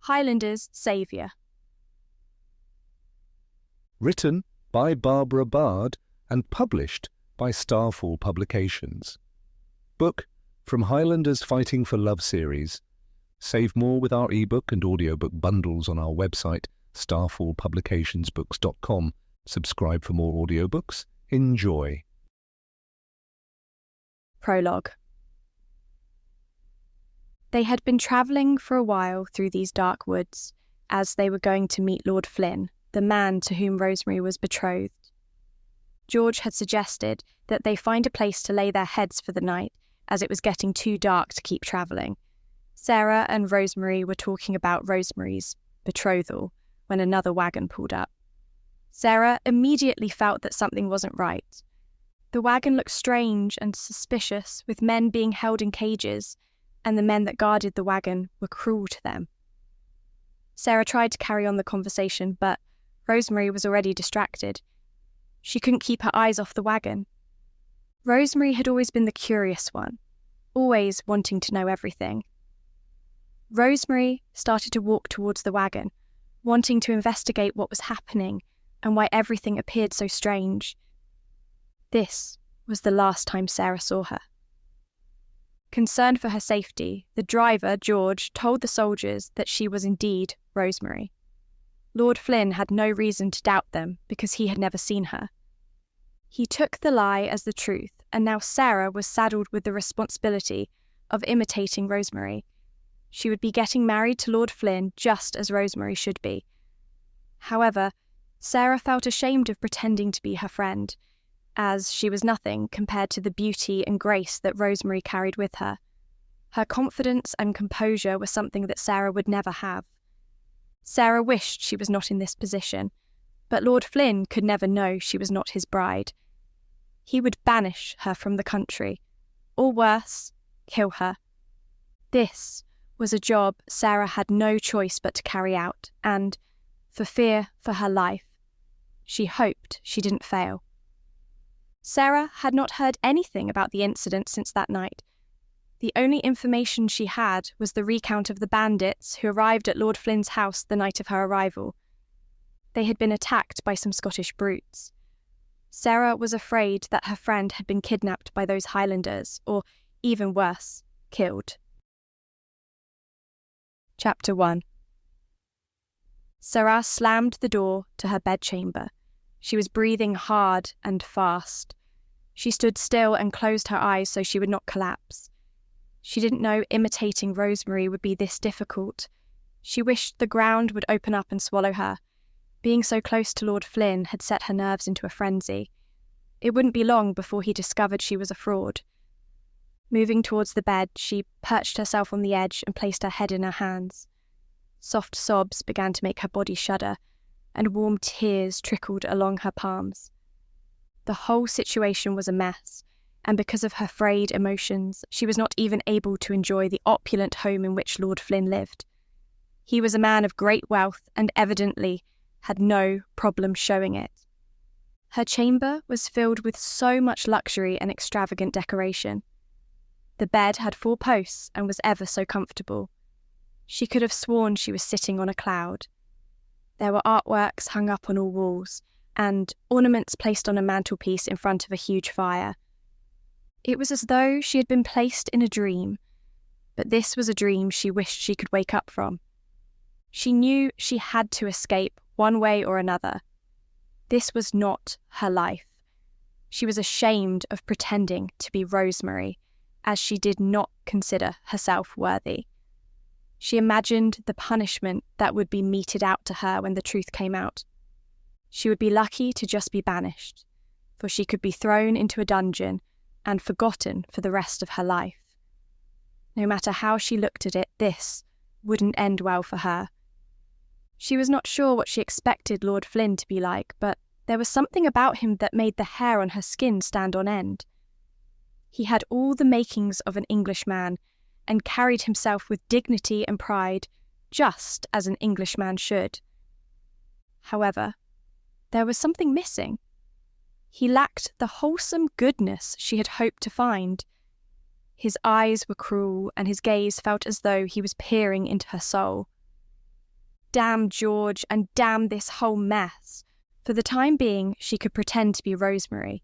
Highlanders' saviour. Written by Barbara Bard and published by Starfall Publications. Book from Highlanders Fighting for Love series. Save more with our ebook and audiobook bundles on our website, starfallpublicationsbooks.com. Subscribe for more audiobooks. Enjoy. Prologue. They had been travelling for a while through these dark woods, as they were going to meet Lord Flynn, the man to whom Rosemary was betrothed. George had suggested that they find a place to lay their heads for the night, as it was getting too dark to keep travelling. Sarah and Rosemary were talking about Rosemary's betrothal when another wagon pulled up. Sarah immediately felt that something wasn't right. The wagon looked strange and suspicious, with men being held in cages, and the men that guarded the wagon were cruel to them. Sarah tried to carry on the conversation, but Rosemary was already distracted. She couldn't keep her eyes off the wagon. Rosemary had always been the curious one, always wanting to know everything. Rosemary started to walk towards the wagon, wanting to investigate what was happening and why everything appeared so strange. This was the last time Sarah saw her. Concerned for her safety, the driver, George, told the soldiers that she was indeed Rosemary. Lord Flynn had no reason to doubt them because he had never seen her. He took the lie as the truth, and now Sarah was saddled with the responsibility of imitating Rosemary. She would be getting married to Lord Flynn just as Rosemary should be. However, Sarah felt ashamed of pretending to be her friend, as she was nothing compared to the beauty and grace that Rosemary carried with her. Her confidence and composure were something that Sarah would never have. Sarah wished she was not in this position, but Lord Flynn could never know she was not his bride. He would banish her from the country, or worse, kill her. This was a job Sarah had no choice but to carry out, and, for fear for her life, she hoped she didn't fail. Sarah had not heard anything about the incident since that night. The only information she had was the recount of the bandits who arrived at Lord Flynn's house the night of her arrival. They had been attacked by some Scottish brutes. Sarah was afraid that her friend had been kidnapped by those Highlanders, or, even worse, killed. Chapter 1. Sarah slammed the door to her bedchamber. She was breathing hard and fast. She stood still and closed her eyes so she would not collapse. She didn't know imitating Rosemary would be this difficult. She wished the ground would open up and swallow her. Being so close to Lord Flynn had set her nerves into a frenzy. It wouldn't be long before he discovered she was a fraud. Moving towards the bed, she perched herself on the edge and placed her head in her hands. Soft sobs began to make her body shudder, and warm tears trickled along her palms. The whole situation was a mess, and because of her frayed emotions, she was not even able to enjoy the opulent home in which Lord Flynn lived. He was a man of great wealth and evidently had no problem showing it. Her chamber was filled with so much luxury and extravagant decoration. The bed had 4 posts and was ever so comfortable. She could have sworn she was sitting on a cloud. There were artworks hung up on all walls, and ornaments placed on a mantelpiece in front of a huge fire. It was as though she had been placed in a dream, but this was a dream she wished she could wake up from. She knew she had to escape one way or another. This was not her life. She was ashamed of pretending to be Rosemary, as she did not consider herself worthy. She imagined the punishment that would be meted out to her when the truth came out. She would be lucky to just be banished, for she could be thrown into a dungeon and forgotten for the rest of her life. No matter how she looked at it, this wouldn't end well for her. She was not sure what she expected Lord Flynn to be like, but there was something about him that made the hair on her skin stand on end. He had all the makings of an Englishman, and carried himself with dignity and pride, just as an Englishman should. However, there was something missing. He lacked the wholesome goodness she had hoped to find. His eyes were cruel, and his gaze felt as though he was peering into her soul. Damn George and damn this whole mess. For the time being, she could pretend to be Rosemary,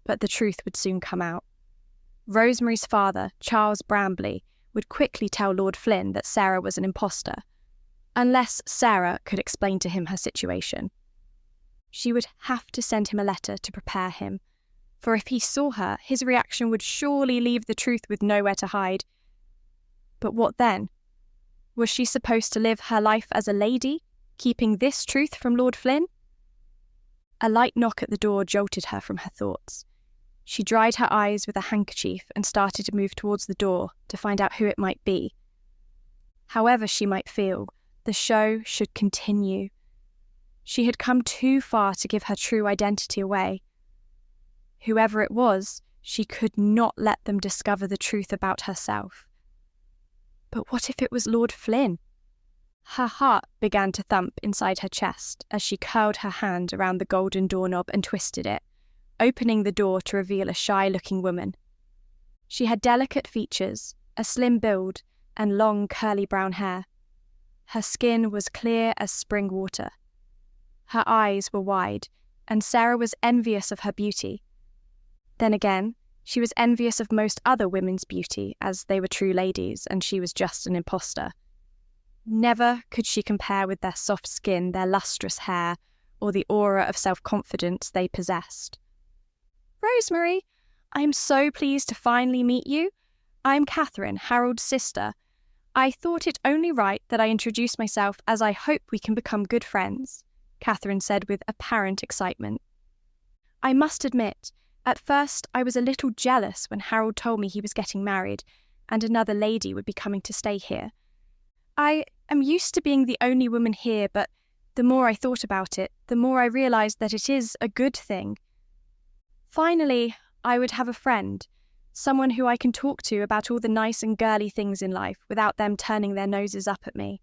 but the truth would soon come out. Rosemary's father, Charles Brambley, would quickly tell Lord Flynn that Sarah was an imposter, unless Sarah could explain to him her situation. She would have to send him a letter to prepare him, for if he saw her, his reaction would surely leave the truth with nowhere to hide. But what then? Was she supposed to live her life as a lady, keeping this truth from Lord Flynn? A light knock at the door jolted her from her thoughts. She dried her eyes with a handkerchief and started to move towards the door to find out who it might be. However she might feel, the show should continue. She had come too far to give her true identity away. Whoever it was, she could not let them discover the truth about herself. But what if it was Lord Flynn? Her heart began to thump inside her chest as she curled her hand around the golden doorknob and twisted it, opening the door to reveal a shy-looking woman. She had delicate features, a slim build, and long curly brown hair. Her skin was clear as spring water. Her eyes were wide, and Sarah was envious of her beauty. Then again, she was envious of most other women's beauty, as they were true ladies, and she was just an imposter. Never could she compare with their soft skin, their lustrous hair, or the aura of self-confidence they possessed. "Rosemary, I am so pleased to finally meet you. I am Catherine, Harold's sister. I thought it only right that I introduce myself, as I hope we can become good friends," Catherine said with apparent excitement. "I must admit, at first I was a little jealous when Harold told me he was getting married and another lady would be coming to stay here. I am used to being the only woman here, but the more I thought about it, the more I realised that it is a good thing. Finally, I would have a friend, someone who I can talk to about all the nice and girly things in life without them turning their noses up at me.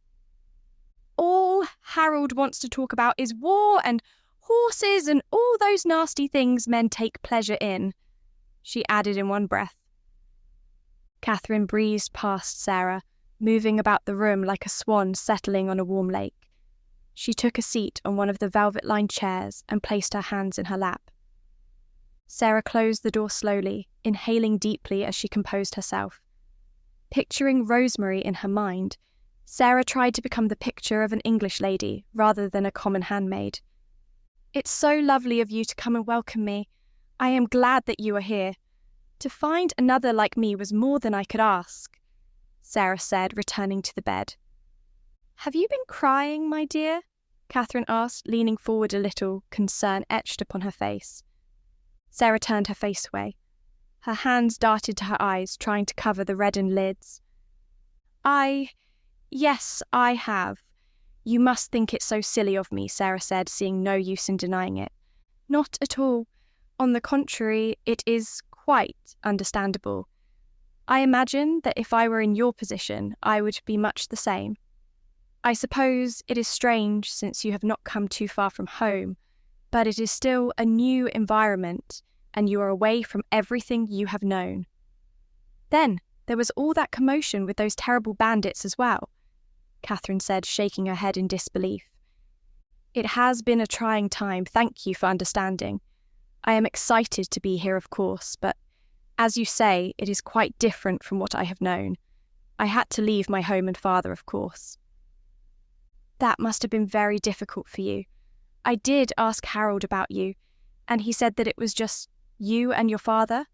All Harold wants to talk about is war and horses and all those nasty things men take pleasure in," she added in one breath. Catherine breezed past Sarah, moving about the room like a swan settling on a warm lake. She took a seat on one of the velvet-lined chairs and placed her hands in her lap. Sarah closed the door slowly, inhaling deeply as she composed herself. Picturing Rosemary in her mind, Sarah tried to become the picture of an English lady rather than a common handmaid. "It's so lovely of you to come and welcome me. I am glad that you are here. To find another like me was more than I could ask," Sarah said, returning to the bed. "Have you been crying, my dear?" Catherine asked, leaning forward a little, concern etched upon her face. Sarah turned her face away. Her hands darted to her eyes, trying to cover the reddened lids. Yes, I have. You must think it so silly of me," Sarah said, seeing no use in denying it. "Not at all. On the contrary, it is quite understandable. I imagine that if I were in your position, I would be much the same. I suppose it is strange since you have not come too far from home, but it is still a new environment, and you are away from everything you have known. Then there was all that commotion with those terrible bandits as well," Catherine said, shaking her head in disbelief. "It has been a trying time, thank you for understanding. I am excited to be here, of course, but as you say, it is quite different from what I have known. I had to leave my home and father, of course." "That must have been very difficult for you. I did ask Harold about you, and he said that it was just you and your father.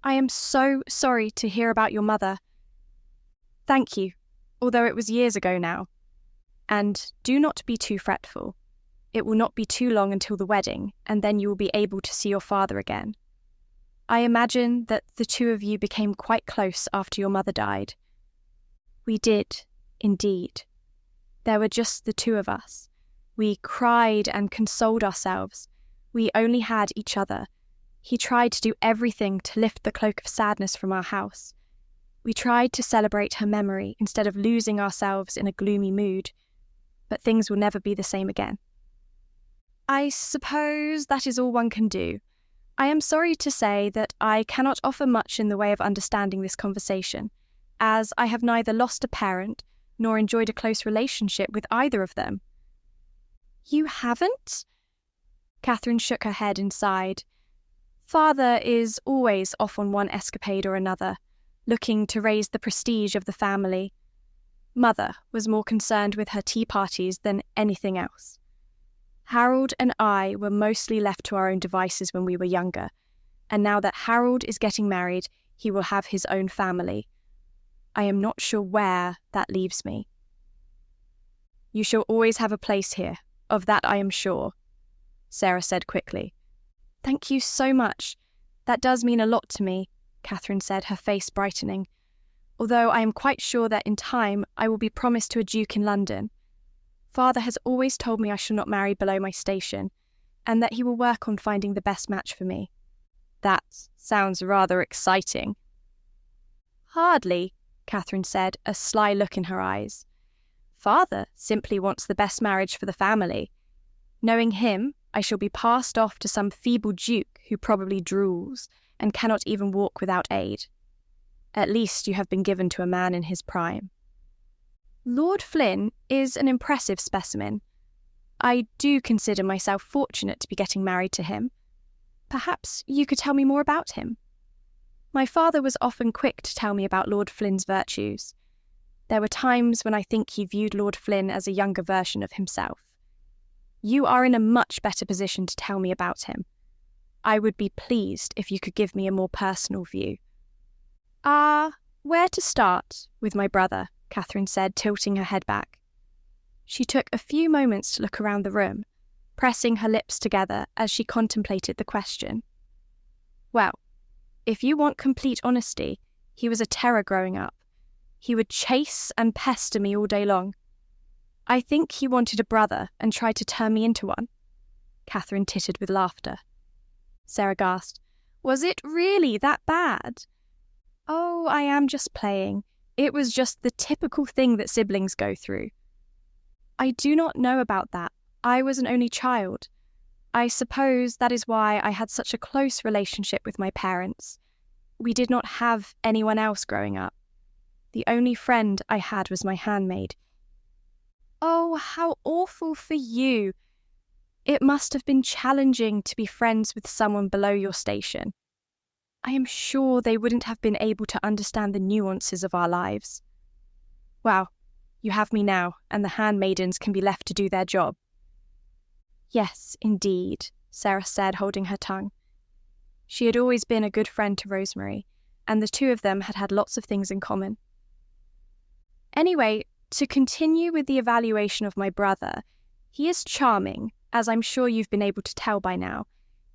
I am so sorry to hear about your mother." "Thank you, although it was years ago now. And do not be too fretful. It will not be too long until the wedding, and then you will be able to see your father again. I imagine that the two of you became quite close after your mother died." "We did, indeed. There were just the two of us. We cried and consoled ourselves. We only had each other. He tried to do everything to lift the cloak of sadness from our house. We tried to celebrate her memory instead of losing ourselves in a gloomy mood. But things will never be the same again." "I suppose that is all one can do. I am sorry to say that I cannot offer much in the way of understanding this conversation, as I have neither lost a parent nor enjoyed a close relationship with either of them. You haven't? Catherine shook her head and sighed. Father is always off on one escapade or another, looking to raise the prestige of the family. Mother was more concerned with her tea parties than anything else. Harold and I were mostly left to our own devices when we were younger, and now that Harold is getting married, he will have his own family. I am not sure where that leaves me. You shall always have a place here, of that I am sure, Sarah said quickly. Thank you so much. That does mean a lot to me, Catherine said, her face brightening, although I am quite sure that in time I will be promised to a duke in London. Father has always told me I shall not marry below my station, and that he will work on finding the best match for me. That sounds rather exciting. Hardly, Catherine said, a sly look in her eyes. Father simply wants the best marriage for the family. Knowing him, I shall be passed off to some feeble duke who probably drools and cannot even walk without aid. At least you have been given to a man in his prime. Lord Flynn is an impressive specimen. I do consider myself fortunate to be getting married to him. Perhaps you could tell me more about him. My father was often quick to tell me about Lord Flynn's virtues. There were times when I think he viewed Lord Flynn as a younger version of himself. You are in a much better position to tell me about him. I would be pleased if you could give me a more personal view. Where to start with my brother? Catherine said, tilting her head back. She took a few moments to look around the room, pressing her lips together as she contemplated the question. Well, if you want complete honesty, he was a terror growing up. He would chase and pester me all day long. I think he wanted a brother and tried to turn me into one. Catherine tittered with laughter. Sarah gasped. Was it really that bad? Oh, I am just playing. It was just the typical thing that siblings go through. I do not know about that. I was an only child. I suppose that is why I had such a close relationship with my parents. We did not have anyone else growing up. The only friend I had was my handmaid. Oh, how awful for you. It must have been challenging to be friends with someone below your station. I am sure they wouldn't have been able to understand the nuances of our lives. Well, you have me now, and the handmaidens can be left to do their job. Yes, indeed, Sarah said, holding her tongue. She had always been a good friend to Rosemary, and the two of them had had lots of things in common. Anyway, to continue with the evaluation of my brother, he is charming, as I'm sure you've been able to tell by now.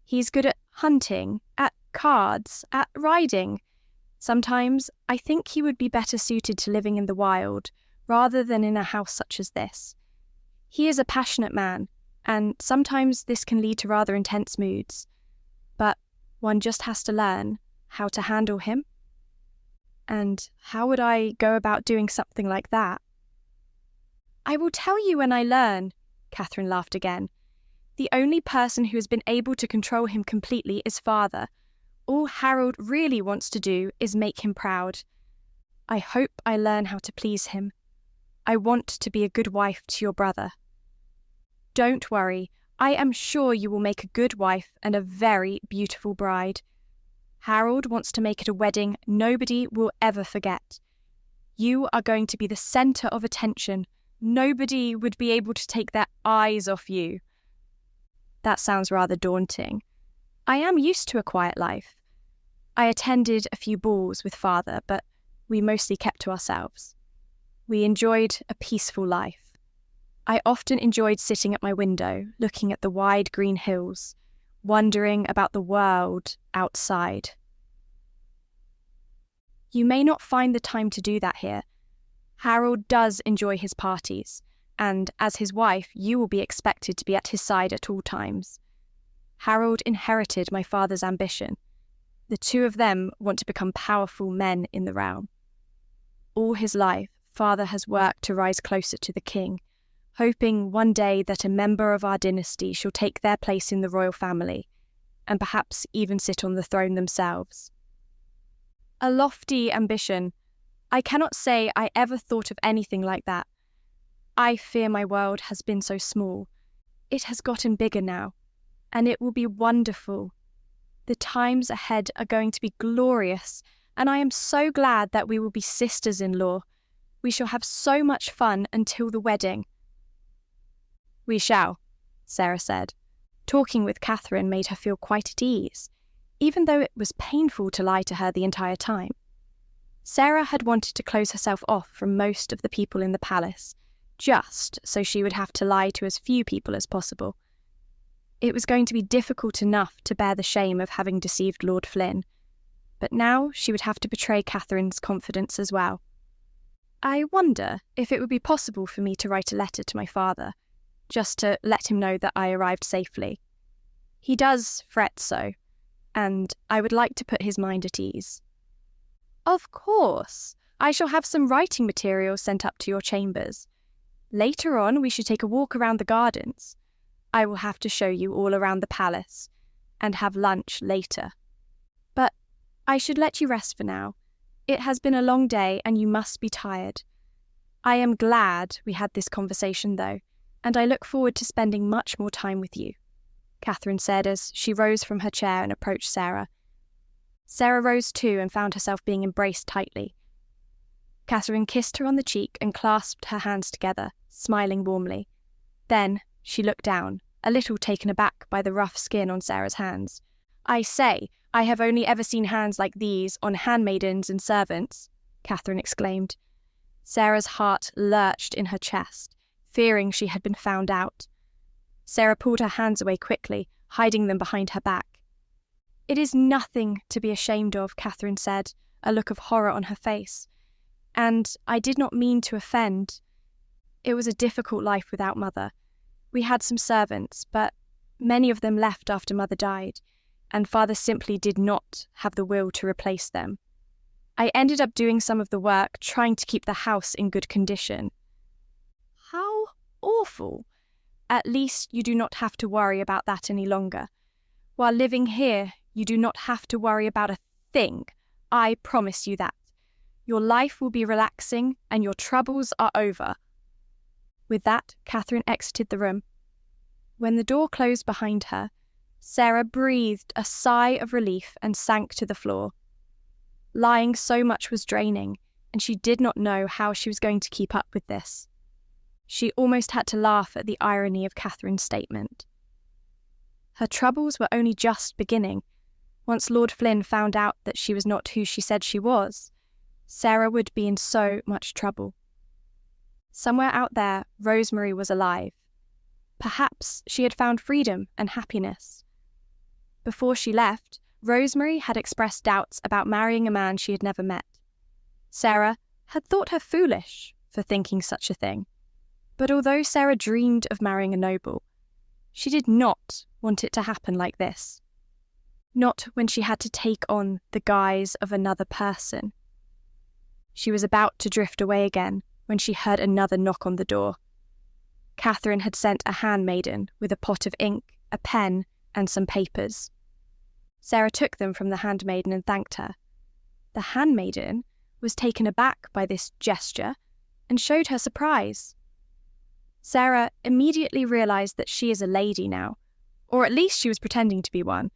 He's good at hunting, at cards, at riding. Sometimes I think he would be better suited to living in the wild, rather than in a house such as this. He is a passionate man, and sometimes this can lead to rather intense moods. But one just has to learn how to handle him. And how would I go about doing something like that? I will tell you when I learn, Catherine laughed again. The only person who has been able to control him completely is Father. All Harold really wants to do is make him proud. I hope I learn how to please him. I want to be a good wife to your brother. Don't worry, I am sure you will make a good wife and a very beautiful bride. Harold wants to make it a wedding nobody will ever forget. You are going to be the centre of attention. Nobody would be able to take their eyes off you. That sounds rather daunting. I am used to a quiet life. I attended a few balls with Father, but we mostly kept to ourselves. We enjoyed a peaceful life. I often enjoyed sitting at my window, looking at the wide green hills, wondering about the world outside. You may not find the time to do that here. Harold does enjoy his parties, and as his wife, you will be expected to be at his side at all times. Harold inherited my father's ambition. The two of them want to become powerful men in the realm. All his life, Father has worked to rise closer to the king, hoping one day that a member of our dynasty shall take their place in the royal family, and perhaps even sit on the throne themselves. A lofty ambition, I cannot say I ever thought of anything like that. I fear my world has been so small. It has gotten bigger now, and it will be wonderful. The times ahead are going to be glorious, and I am so glad that we will be sisters-in-law. We shall have so much fun until the wedding." "We shall," Sarah said. Talking with Catherine made her feel quite at ease, even though it was painful to lie to her the entire time. Sarah had wanted to close herself off from most of the people in the palace, just so she would have to lie to as few people as possible. It was going to be difficult enough to bear the shame of having deceived Lord Flynn, but now she would have to betray Catherine's confidence as well. "I wonder if it would be possible for me to write a letter to my father, just to let him know that I arrived safely. He does fret so, and I would like to put his mind at ease." "Of course. I shall have some writing materials sent up to your chambers. Later on, we should take a walk around the gardens. I will have to show you all around the palace, and have lunch later. But I should let you rest for now. It has been a long day, and you must be tired. I am glad we had this conversation, though, and I look forward to spending much more time with you," Catherine said as she rose from her chair and approached Sarah. Sarah rose too and found herself being embraced tightly. Catherine kissed her on the cheek and clasped her hands together, smiling warmly. Then she looked down, a little taken aback by the rough skin on Sarah's hands. "I say, I have only ever seen hands like these on handmaidens and servants," Catherine exclaimed. Sarah's heart lurched in her chest, fearing she had been found out. Sarah pulled her hands away quickly, hiding them behind her back. "It is nothing to be ashamed of," Catherine said, a look of horror on her face. "And I did not mean to offend. It was a difficult life without Mother. We had some servants, but many of them left after Mother died, and Father simply did not have the will to replace them. I ended up doing some of the work, trying to keep the house in good condition." "How awful! At least you do not have to worry about that any longer. While living here, you do not have to worry about a thing. I promise you that. Your life will be relaxing, and your troubles are over." With that, Catherine exited the room. When the door closed behind her, Sarah breathed a sigh of relief and sank to the floor. Lying so much was draining, and she did not know how she was going to keep up with this. She almost had to laugh at the irony of Catherine's statement. Her troubles were only just beginning. Once Lord Flynn found out that she was not who she said she was, Sarah would be in so much trouble. Somewhere out there, Rosemary was alive. Perhaps she had found freedom and happiness. Before she left, Rosemary had expressed doubts about marrying a man she had never met. Sarah had thought her foolish for thinking such a thing. But although Sarah dreamed of marrying a noble, she did not want it to happen like this. Not when she had to take on the guise of another person. She was about to drift away again when she heard another knock on the door. Catherine had sent a handmaiden with a pot of ink, a pen, and some papers. Sarah took them from the handmaiden and thanked her. The handmaiden was taken aback by this gesture and showed her surprise. Sarah immediately realised that she is a lady now, or at least she was pretending to be one,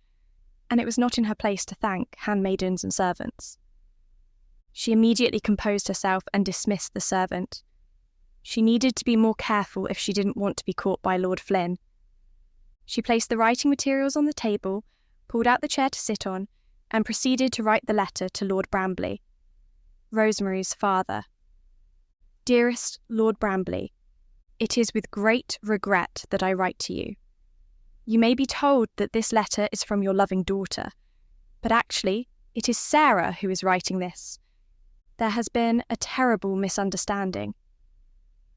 and it was not in her place to thank handmaidens and servants. She immediately composed herself and dismissed the servant. She needed to be more careful if she didn't want to be caught by Lord Flynn. She placed the writing materials on the table, pulled out the chair to sit on, and proceeded to write the letter to Lord Brambley, Rosemary's father. "Dearest Lord Brambley, it is with great regret that I write to you. You may be told that this letter is from your loving daughter, but actually it is Sarah who is writing this. There has been a terrible misunderstanding.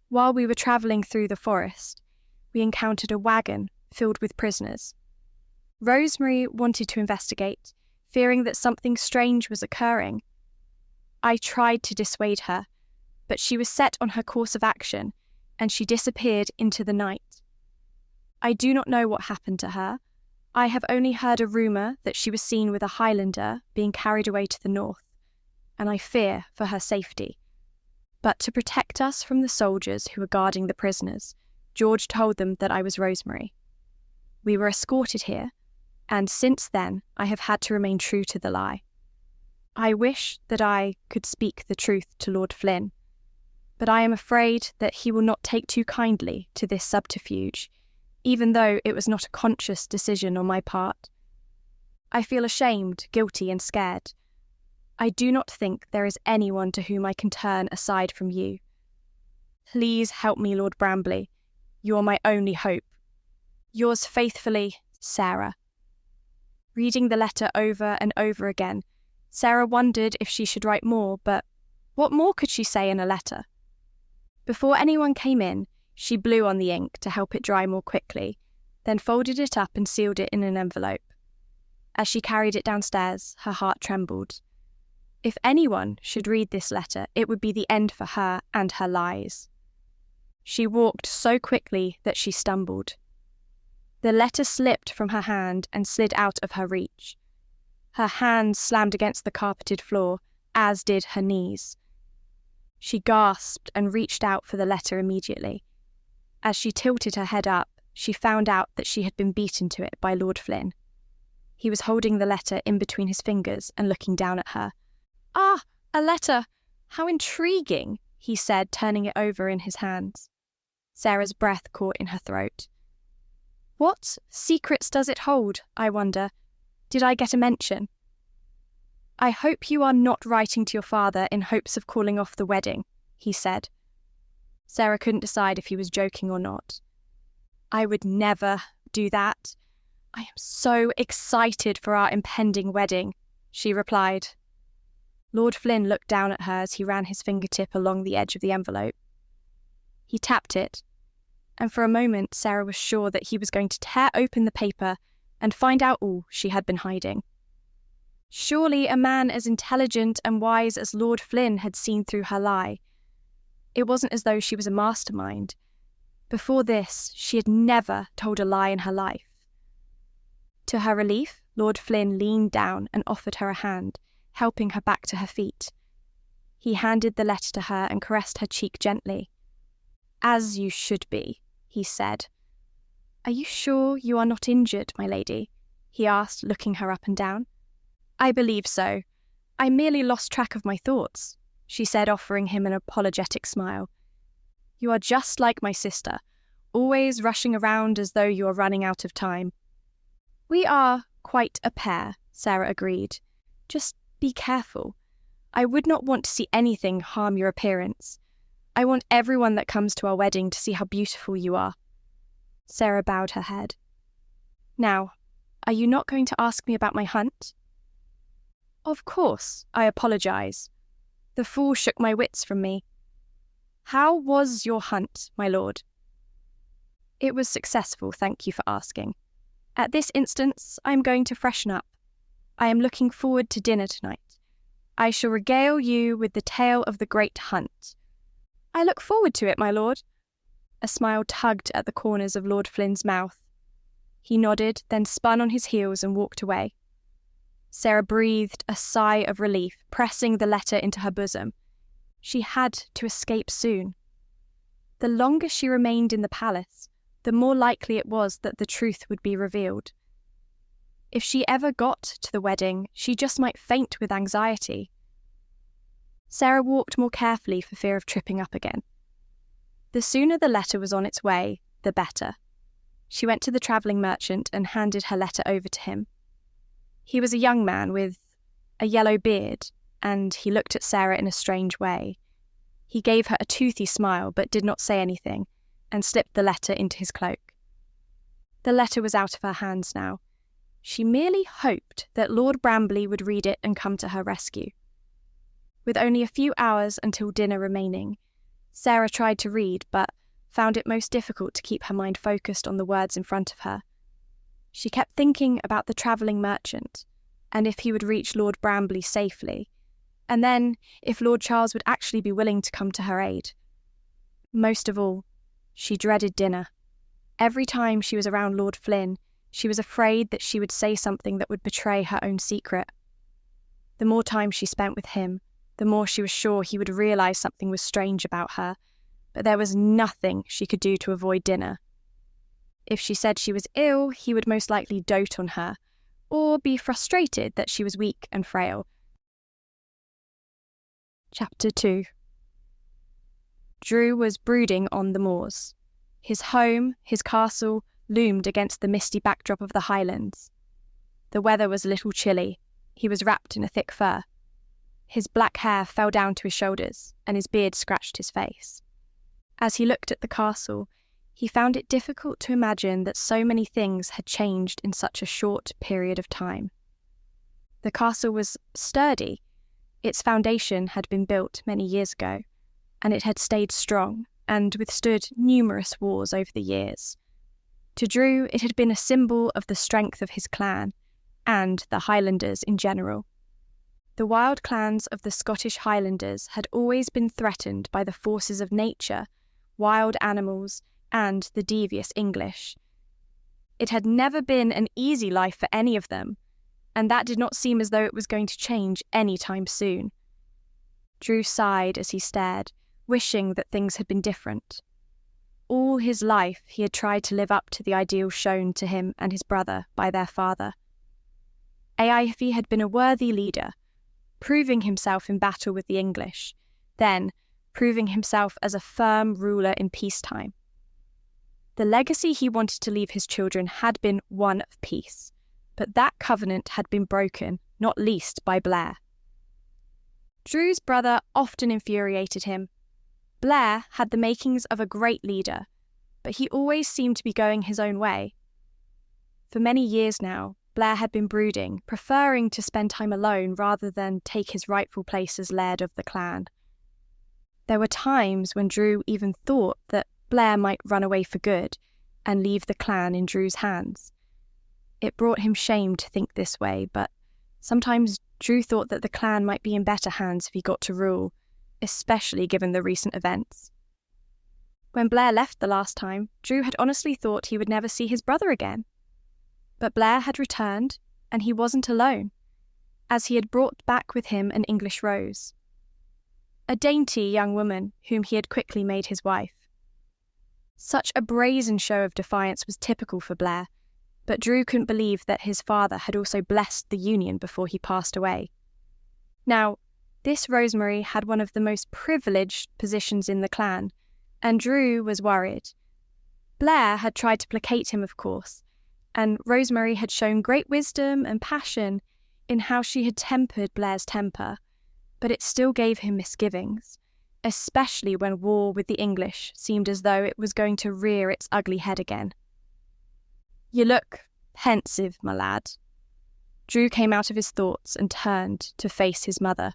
While we were travelling through the forest, we encountered a wagon filled with prisoners. Rosemary wanted to investigate, fearing that something strange was occurring. I tried to dissuade her, but she was set on her course of action, and she disappeared into the night. I do not know what happened to her. I have only heard a rumour that she was seen with a Highlander being carried away to the north. and I fear for her safety. But to protect us from the soldiers who were guarding the prisoners, George told them that I was Rosemary. We were escorted here, and since then I have had to remain true to the lie. I wish that I could speak the truth to Lord Flynn, but I am afraid that he will not take too kindly to this subterfuge, even though it was not a conscious decision on my part. I feel ashamed, guilty, and scared. I do not think there is anyone to whom I can turn aside from you. Please help me, Lord Brambley. You are my only hope. Yours faithfully, Sarah. Reading the letter over and over again, Sarah wondered if she should write more, but what more could she say in a letter? Before anyone came in, she blew on the ink to help it dry more quickly, then folded it up and sealed it in an envelope. As she carried it downstairs, her heart trembled. If anyone should read this letter, it would be the end for her and her lies. She walked so quickly that she stumbled. The letter slipped from her hand and slid out of her reach. Her hands slammed against the carpeted floor, as did her knees. She gasped and reached out for the letter immediately. As she tilted her head up, she found out that she had been beaten to it by Lord Flynn. He was holding the letter in between his fingers and looking down at her. "Ah, a letter! How intriguing!" he said, turning it over in his hands. Sarah's breath caught in her throat. "What secrets does it hold, I wonder? Did I get a mention?" "I hope you are not writing to your father in hopes of calling off the wedding," he said. Sarah couldn't decide if he was joking or not. "I would never do that. I am so excited for our impending wedding," she replied. Lord Flynn looked down at her as he ran his fingertip along the edge of the envelope. He tapped it, and for a moment Sarah was sure that he was going to tear open the paper and find out all she had been hiding. Surely a man as intelligent and wise as Lord Flynn had seen through her lie. It wasn't as though she was a mastermind. Before this, she had never told a lie in her life. To her relief, Lord Flynn leaned down and offered her a hand, helping her back to her feet. He handed the letter to her and caressed her cheek gently. "As you should be," he said. "Are you sure you are not injured, my lady?" he asked, looking her up and down. "I believe so. I merely lost track of my thoughts," she said, offering him an apologetic smile. "You are just like my sister, always rushing around as though you are running out of time." "We are quite a pair," Sarah agreed. "Just be careful. I would not want to see anything harm your appearance. I want everyone that comes to our wedding to see how beautiful you are." Sarah bowed her head. "Now, are you not going to ask me about my hunt?" "Of course, I apologise. The fool shook my wits from me. How was your hunt, my lord?" "It was successful, thank you for asking. At this instance, I am going to freshen up. I am looking forward to dinner tonight. I shall regale you with the tale of the great hunt." "I look forward to it, my lord." A smile tugged at the corners of Lord Flynn's mouth. He nodded, then spun on his heels and walked away. Sarah breathed a sigh of relief, pressing the letter into her bosom. She had to escape soon. The longer she remained in the palace, the more likely it was that the truth would be revealed. If she ever got to the wedding, she just might faint with anxiety. Sarah walked more carefully for fear of tripping up again. The sooner the letter was on its way, the better. She went to the travelling merchant and handed her letter over to him. He was a young man with a yellow beard, and he looked at Sarah in a strange way. He gave her a toothy smile but did not say anything, and slipped the letter into his cloak. The letter was out of her hands now. She merely hoped that Lord Brambley would read it and come to her rescue. With only a few hours until dinner remaining, Sarah tried to read but found it most difficult to keep her mind focused on the words in front of her. She kept thinking about the travelling merchant, and if he would reach Lord Brambley safely, and then if Lord Charles would actually be willing to come to her aid. Most of all, she dreaded dinner. Every time she was around Lord Flynn, she was afraid that she would say something that would betray her own secret. The more time she spent with him, the more she was sure he would realise something was strange about her, but there was nothing she could do to avoid dinner. If she said she was ill, he would most likely dote on her, or be frustrated that she was weak and frail. Chapter 2. Drew was brooding on the moors. His home, his castle, loomed against the misty backdrop of the Highlands. The weather was a little chilly. He was wrapped in a thick fur. His black hair fell down to his shoulders, and his beard scratched his face. As he looked at the castle, he found it difficult to imagine that so many things had changed in such a short period of time. The castle was sturdy. Its foundation had been built many years ago, and it had stayed strong and withstood numerous wars over the years. To Drew, it had been a symbol of the strength of his clan, and the Highlanders in general. The wild clans of the Scottish Highlanders had always been threatened by the forces of nature, wild animals, and the devious English. It had never been an easy life for any of them, and that did not seem as though it was going to change any time soon. Drew sighed as he stared, wishing that things had been different. All his life he had tried to live up to the ideal shown to him and his brother by their father. Aifi had been a worthy leader, proving himself in battle with the English, then proving himself as a firm ruler in peacetime. The legacy he wanted to leave his children had been one of peace, but that covenant had been broken, not least by Blair. Drew's brother often infuriated him. Blair had the makings of a great leader, but he always seemed to be going his own way. For many years now, Blair had been brooding, preferring to spend time alone rather than take his rightful place as Laird of the clan. There were times when Drew even thought that Blair might run away for good and leave the clan in Drew's hands. It brought him shame to think this way, but sometimes Drew thought that the clan might be in better hands if he got to rule, especially given the recent events. When Blair left the last time, Drew had honestly thought he would never see his brother again. But Blair had returned, and he wasn't alone, as he had brought back with him an English rose. A dainty young woman whom he had quickly made his wife. Such a brazen show of defiance was typical for Blair, but Drew couldn't believe that his father had also blessed the union before he passed away. Now, this Rosemary had one of the most privileged positions in the clan, and Drew was worried. Blair had tried to placate him, of course, and Rosemary had shown great wisdom and passion in how she had tempered Blair's temper, but it still gave him misgivings, especially when war with the English seemed as though it was going to rear its ugly head again. "You look pensive, my lad." Drew came out of his thoughts and turned to face his mother.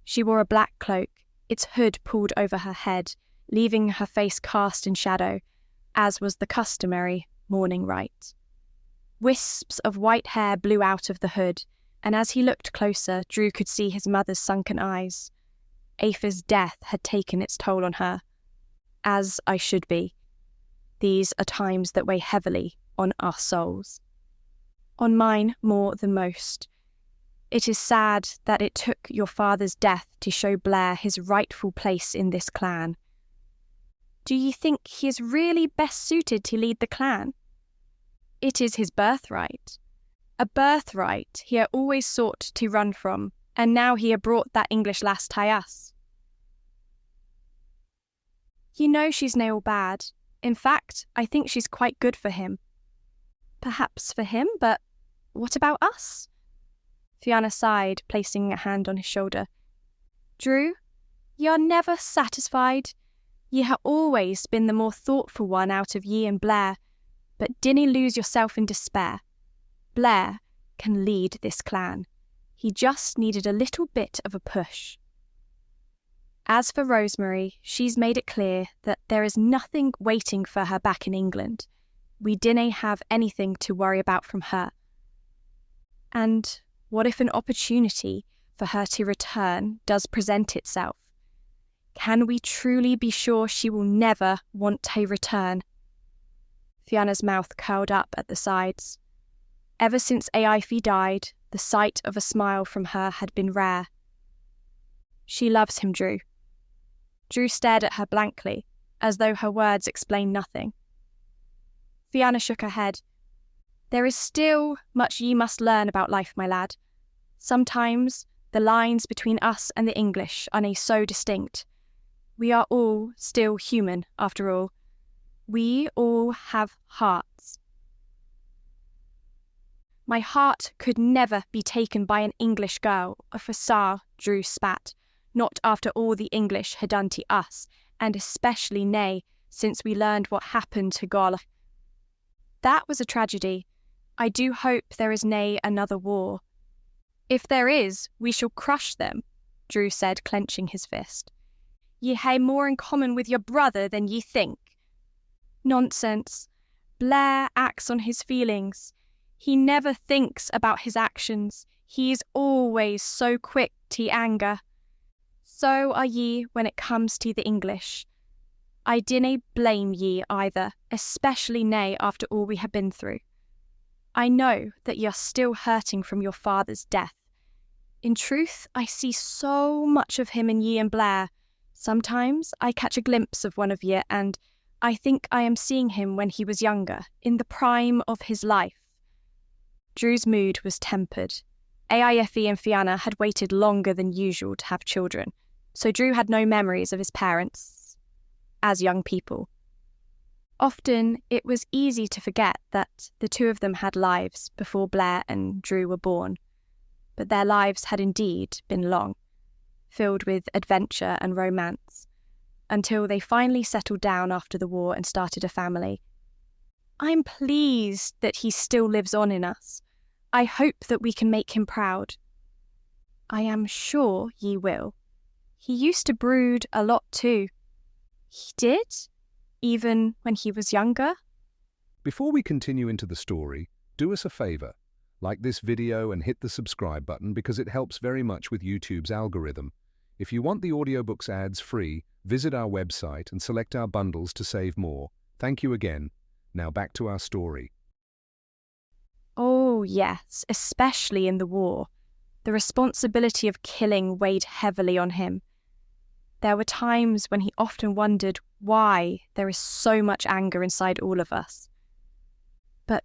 She wore a black cloak, its hood pulled over her head, leaving her face cast in shadow, as was the customary mourning rite. Wisps of white hair blew out of the hood, and as he looked closer, Drew could see his mother's sunken eyes. Aoife's death had taken its toll on her. As I should be. These are times that weigh heavily on our souls. On mine more than most. It is sad that it took your father's death to show Blair his rightful place in this clan. Do you think he is really best suited to lead the clan? It is his birthright. A birthright he had always sought to run from, and now he had brought that English lass to us. You know she's nail bad. In fact, I think she's quite good for him. Perhaps for him, but what about us? Fiona sighed, placing a hand on his shoulder. Drew, you're never satisfied. Ye ha' always been the more thoughtful one out of ye and Blair, but dinna lose yourself in despair. Blair can lead this clan. He just needed a little bit of a push. As for Rosemary, she's made it clear that there is nothing waiting for her back in England. We dinna have anything to worry about from her. And what if an opportunity for her to return does present itself? Can we truly be sure she will never want to return? Fiona's mouth curled up at the sides. Ever since Aifi died, the sight of a smile from her had been rare. She loves him, Drew. Drew stared at her blankly, as though her words explained nothing. Fianna shook her head. There is still much ye must learn about life, my lad. Sometimes the lines between us and the English are nae so distinct. We are all still human, after all. We all have hearts. My heart could never be taken by an English girl, a Fassar, Drew spat, not after all the English had done to us, and especially nae, since we learned what happened to Gaul. That was a tragedy. I do hope there is nae another war. If there is, we shall crush them, Drew said, clenching his fist. Ye hae more in common with your brother than ye think. Nonsense. Blair acts on his feelings. He never thinks about his actions. He is always so quick to anger. So are ye when it comes to the English. I dinna blame ye either, especially nae after all we have been through. I know that ye are still hurting from your father's death. In truth, I see so much of him in ye and Blair. Sometimes I catch a glimpse of one of ye, and I think I am seeing him when he was younger, in the prime of his life. Drew's mood was tempered. AIFE and Fianna had waited longer than usual to have children, so Drew had no memories of his parents as young people. Often it was easy to forget that the two of them had lives before Blair and Drew were born, but their lives had indeed been long, filled with adventure and romance, until they finally settled down after the war and started a family. I'm pleased that he still lives on in us. I hope that we can make him proud. I am sure ye will. He used to brood a lot too. He did? Even when he was younger? Before we continue into the story, do us a favour. Like this video and hit the subscribe button because it helps very much with YouTube's algorithm. If you want the audiobooks ads free, visit our website and select our bundles to save more. Thank you again. Now back to our story. Oh, yes, especially in the war. The responsibility of killing weighed heavily on him. There were times when he often wondered why there is so much anger inside all of us. But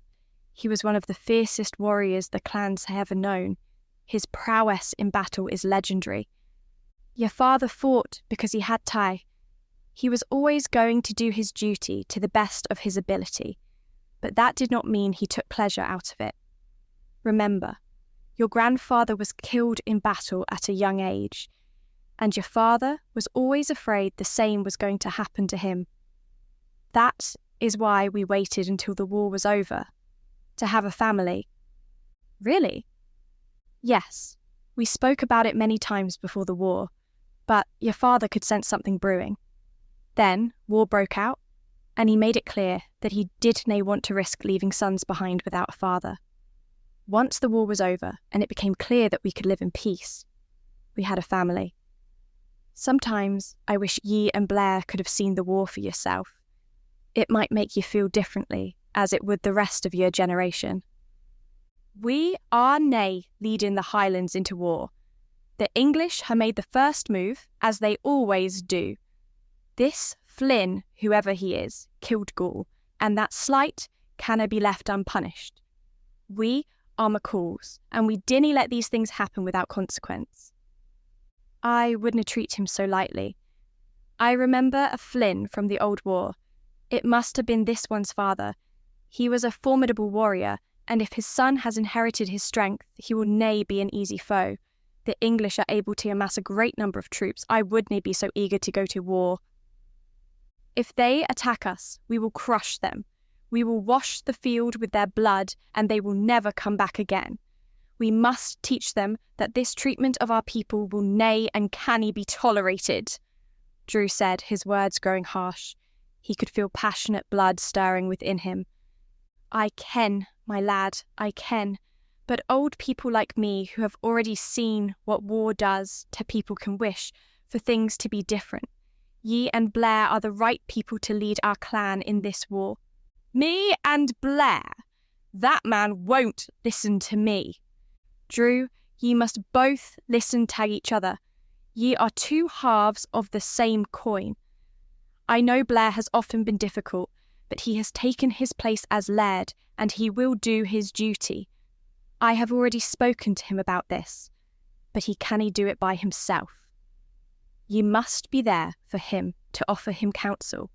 he was one of the fiercest warriors the clans have ever known. His prowess in battle is legendary. Your father fought because he had to. He was always going to do his duty to the best of his ability, but that did not mean he took pleasure out of it. Remember, your grandfather was killed in battle at a young age, and your father was always afraid the same was going to happen to him. That is why we waited until the war was over, to have a family. Really? Yes, we spoke about it many times before the war, but your father could sense something brewing. Then war broke out, and he made it clear that he did nae want to risk leaving sons behind without a father. Once the war was over, and it became clear that we could live in peace, we had a family. Sometimes I wish ye and Blair could have seen the war for yourself. It might make you feel differently, as it would the rest of your generation. We are nae leading the Highlands into war. The English have made the first move, as they always do. This Flynn, whoever he is, killed Gaul, and that slight canna be left unpunished. We are McCalls, and we dinna let these things happen without consequence. I wouldna treat him so lightly. I remember a Flynn from the old war. It must have been this one's father. He was a formidable warrior, and if his son has inherited his strength, he will nae be an easy foe. The English are able to amass a great number of troops. I would nae be so eager to go to war. If they attack us, we will crush them. We will wash the field with their blood, and they will never come back again. We must teach them that this treatment of our people will nae and canny be tolerated, Drew said, his words growing harsh. He could feel passionate blood stirring within him. I ken, my lad, I ken. But old people like me who have already seen what war does to people can wish for things to be different. Ye and Blair are the right people to lead our clan in this war. Me and Blair? That man won't listen to me. Drew, ye must both listen to each other. Ye are two halves of the same coin. I know Blair has often been difficult, but he has taken his place as Laird, and he will do his duty. I have already spoken to him about this, but he cannae do it by himself. Ye must be there for him to offer him counsel.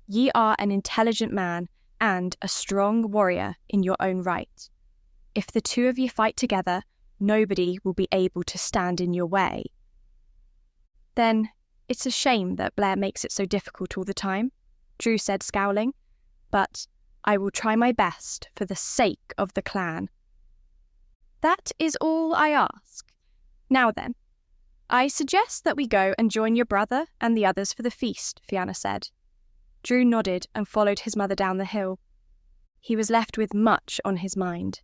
Ye are an intelligent man and a strong warrior in your own right. If the two of you fight together, nobody will be able to stand in your way. Then it's a shame that Blair makes it so difficult all the time, Drew said, scowling, but I will try my best for the sake of the clan. That is all I ask. Now then, I suggest that we go and join your brother and the others for the feast, Fianna said. Drew nodded and followed his mother down the hill. He was left with much on his mind.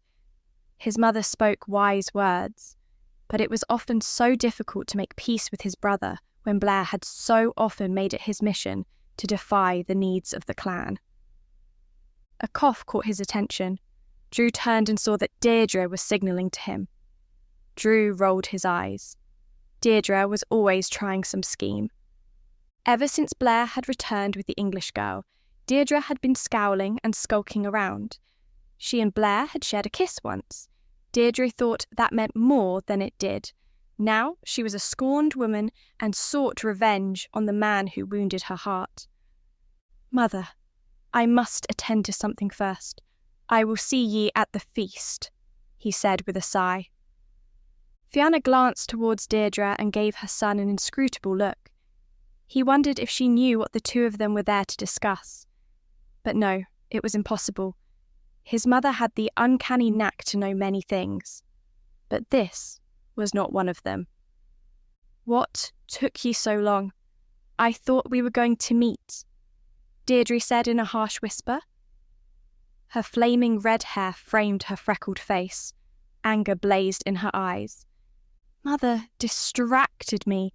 His mother spoke wise words, but it was often so difficult to make peace with his brother when Blair had so often made it his mission to defy the needs of the clan. A cough caught his attention. Drew turned and saw that Deirdre was signalling to him. Drew rolled his eyes. Deirdre was always trying some scheme. Ever since Blair had returned with the English girl, Deirdre had been scowling and skulking around. She and Blair had shared a kiss once. Deirdre thought that meant more than it did. Now she was a scorned woman and sought revenge on the man who wounded her heart. Mother, I must attend to something first. I will see ye at the feast, he said with a sigh. Fianna glanced towards Deirdre and gave her son an inscrutable look. He wondered if she knew what the two of them were there to discuss. But no, it was impossible. His mother had the uncanny knack to know many things, but this was not one of them. What took ye so long? I thought we were going to meet, Deirdre said in a harsh whisper. Her flaming red hair framed her freckled face. Anger blazed in her eyes. Mother distracted me.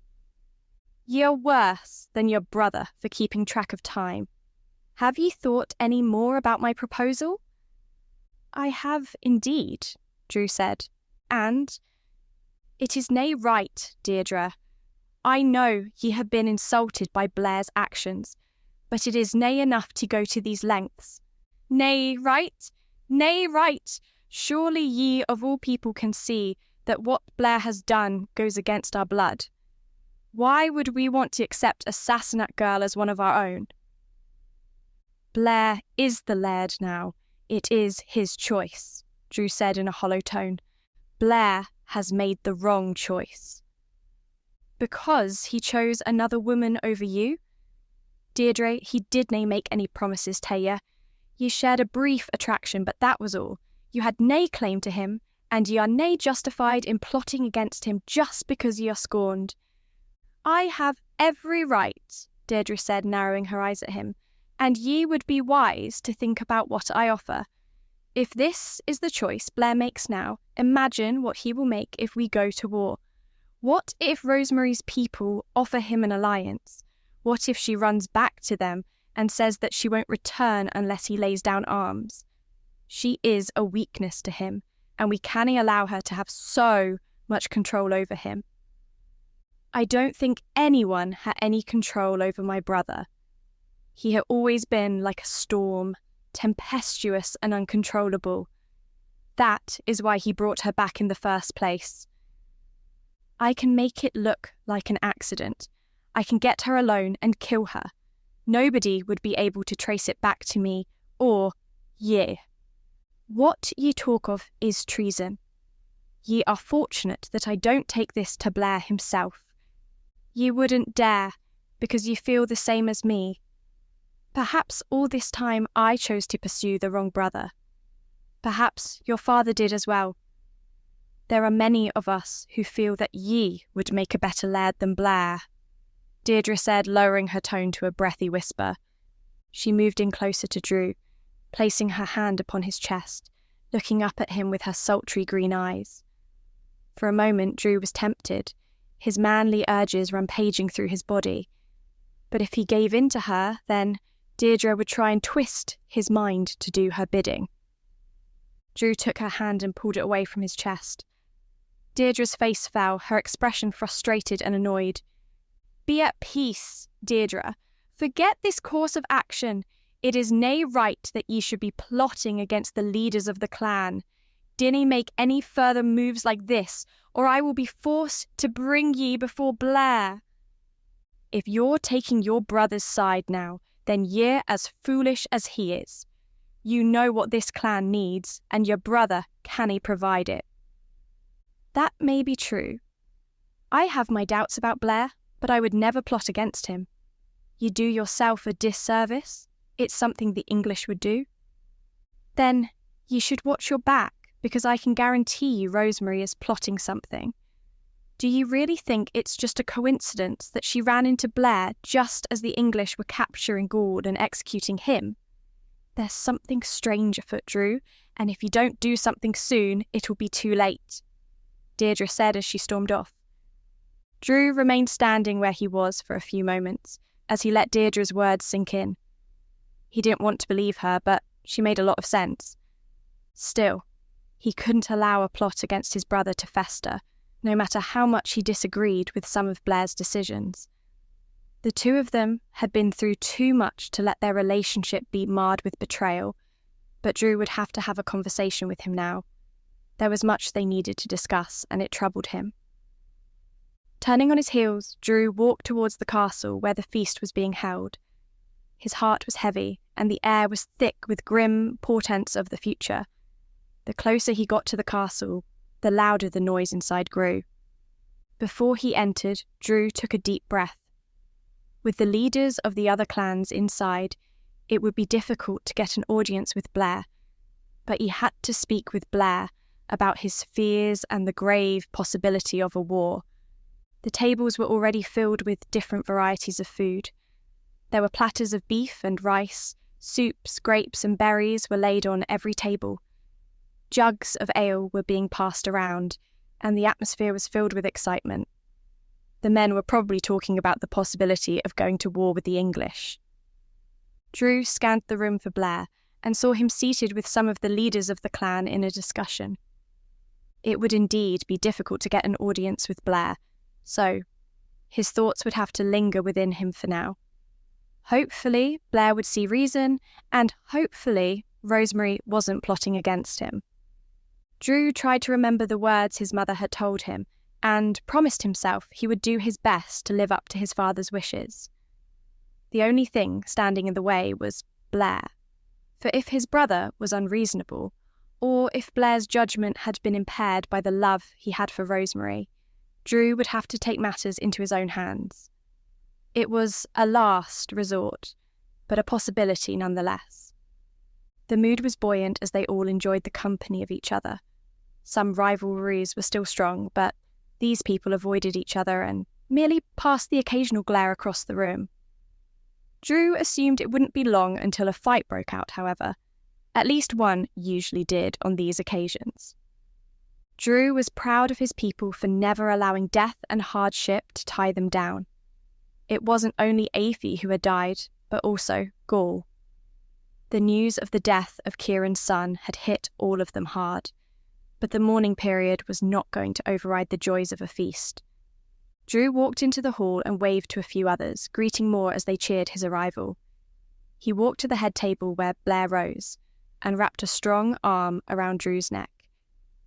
Ye are worse than your brother for keeping track of time. Have ye thought any more about my proposal? I have indeed, Drew said, and it is nae right, Deirdre. I know ye have been insulted by Blair's actions, but it is nae enough to go to these lengths. Nay right? Nay right? Surely ye of all people can see that what Blair has done goes against our blood. Why would we want to accept a Sassenach girl as one of our own? Blair is the Laird now. It is his choice, Drew said in a hollow tone. Blair has made the wrong choice. Because he chose another woman over you? Deirdre, he did nae make any promises to ye. Ye shared a brief attraction, but that was all. You had nae claim to him, and ye are nae justified in plotting against him just because ye are scorned. I have every right, Deirdre said, narrowing her eyes at him, and ye would be wise to think about what I offer. If this is the choice Blair makes now, imagine what he will make if we go to war. What if Rosemary's people offer him an alliance? What if she runs back to them and says that she won't return unless he lays down arms? She is a weakness to him, and we cannae allow her to have so much control over him. I don't think anyone had any control over my brother. He had always been like a storm, tempestuous and uncontrollable. That is why he brought her back in the first place. I can make it look like an accident. I can get her alone and kill her. Nobody would be able to trace it back to me, or ye. What ye talk of is treason. Ye are fortunate that I don't take this to Blair himself. Ye wouldn't dare, because ye feel the same as me. Perhaps all this time I chose to pursue the wrong brother. Perhaps your father did as well. There are many of us who feel that ye would make a better Laird than Blair, Deirdre said, lowering her tone to a breathy whisper. She moved in closer to Drew, placing her hand upon his chest, looking up at him with her sultry green eyes. For a moment Drew was tempted, his manly urges rampaging through his body. But if he gave in to her, then Deirdre would try and twist his mind to do her bidding. Drew took her hand and pulled it away from his chest. Deirdre's face fell, her expression frustrated and annoyed. "Be at peace, Deirdre. Forget this course of action. It is nae right that ye should be plotting against the leaders of the clan. Dinna make any further moves like this, or I will be forced to bring ye before Blair. If you're taking your brother's side now, then ye're as foolish as he is. You know what this clan needs, and your brother cannae provide it." "That may be true. I have my doubts about Blair, but I would never plot against him. You do yourself a disservice. It's something the English would do. Then you should watch your back, because I can guarantee you Rosemary is plotting something. Do you really think it's just a coincidence that she ran into Blair just as the English were capturing Gould and executing him? There's something strange afoot, Drew, and if you don't do something soon, it'll be too late," Deirdre said as she stormed off. Drew remained standing where he was for a few moments, as he let Deirdre's words sink in. He didn't want to believe her, but she made a lot of sense. Still, he couldn't allow a plot against his brother to fester, no matter how much he disagreed with some of Blair's decisions. The two of them had been through too much to let their relationship be marred with betrayal, but Drew would have to have a conversation with him now. There was much they needed to discuss, and it troubled him. Turning on his heels, Drew walked towards the castle where the feast was being held. His heart was heavy, and the air was thick with grim portents of the future. The closer he got to the castle, the louder the noise inside grew. Before he entered, Drew took a deep breath. With the leaders of the other clans inside, it would be difficult to get an audience with Blair, but he had to speak with Blair about his fears and the grave possibility of a war. The tables were already filled with different varieties of food. There were platters of beef and rice, soups, grapes and berries were laid on every table. Jugs of ale were being passed around, and the atmosphere was filled with excitement. The men were probably talking about the possibility of going to war with the English. Drew scanned the room for Blair and saw him seated with some of the leaders of the clan in a discussion. It would indeed be difficult to get an audience with Blair, so his thoughts would have to linger within him for now. Hopefully, Blair would see reason, and hopefully, Rosemary wasn't plotting against him. Drew tried to remember the words his mother had told him, and promised himself he would do his best to live up to his father's wishes. The only thing standing in the way was Blair, for if his brother was unreasonable, or if Blair's judgment had been impaired by the love he had for Rosemary, Drew would have to take matters into his own hands. It was a last resort, but a possibility nonetheless. The mood was buoyant as they all enjoyed the company of each other. Some rivalries were still strong, but these people avoided each other and merely passed the occasional glare across the room. Drew assumed it wouldn't be long until a fight broke out, however. At least one usually did on these occasions. Drew was proud of his people for never allowing death and hardship to tie them down. It wasn't only Aoife who had died, but also Gaul. The news of the death of Kieran's son had hit all of them hard, but the mourning period was not going to override the joys of a feast. Drew walked into the hall and waved to a few others, greeting more as they cheered his arrival. He walked to the head table where Blair rose, and wrapped a strong arm around Drew's neck.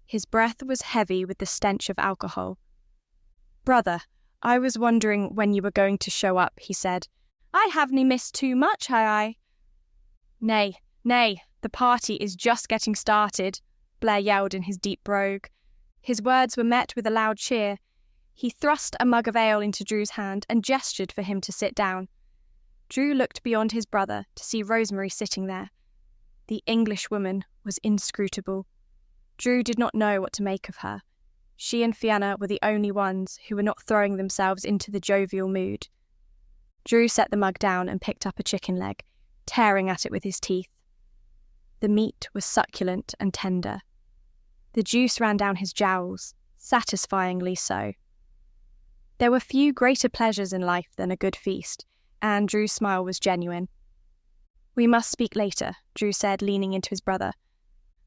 His breath was heavy with the stench of alcohol. "Brother, I was wondering when you were going to show up," he said. "I haven't missed too much, have I?" Nay, the party is just getting started," Blair yelled in his deep brogue. His words were met with a loud cheer. He thrust a mug of ale into Drew's hand and gestured for him to sit down. Drew looked beyond his brother to see Rosemary sitting there. The Englishwoman was inscrutable. Drew did not know what to make of her. She and Fianna were the only ones who were not throwing themselves into the jovial mood. Drew set the mug down and picked up a chicken leg, tearing at it with his teeth. The meat was succulent and tender. The juice ran down his jowls, satisfyingly so. There were few greater pleasures in life than a good feast, and Drew's smile was genuine. "We must speak later," Drew said, leaning into his brother.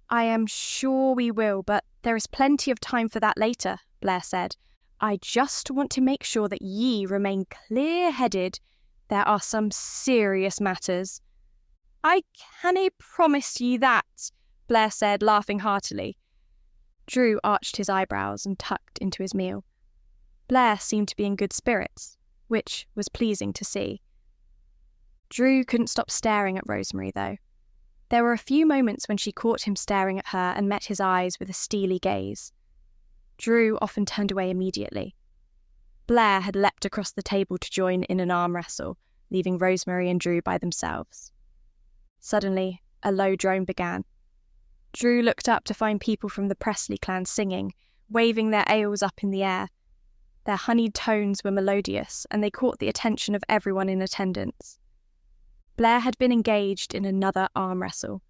"I am sure we will, but there is plenty of time for that later," Blair said. "I just want to make sure that ye remain clear-headed. There are some serious matters." "I cannae promise ye that," Blair said, laughing heartily. Drew arched his eyebrows and tucked into his meal. Blair seemed to be in good spirits, which was pleasing to see. Drew couldn't stop staring at Rosemary, though. There were a few moments when she caught him staring at her and met his eyes with a steely gaze. Drew often turned away immediately. Blair had leapt across the table to join in an arm wrestle, leaving Rosemary and Drew by themselves. Suddenly, a low drone began. Drew looked up to find people from the Presley clan singing, waving their ales up in the air. Their honeyed tones were melodious, and they caught the attention of everyone in attendance. Blair had been engaged in another arm wrestle.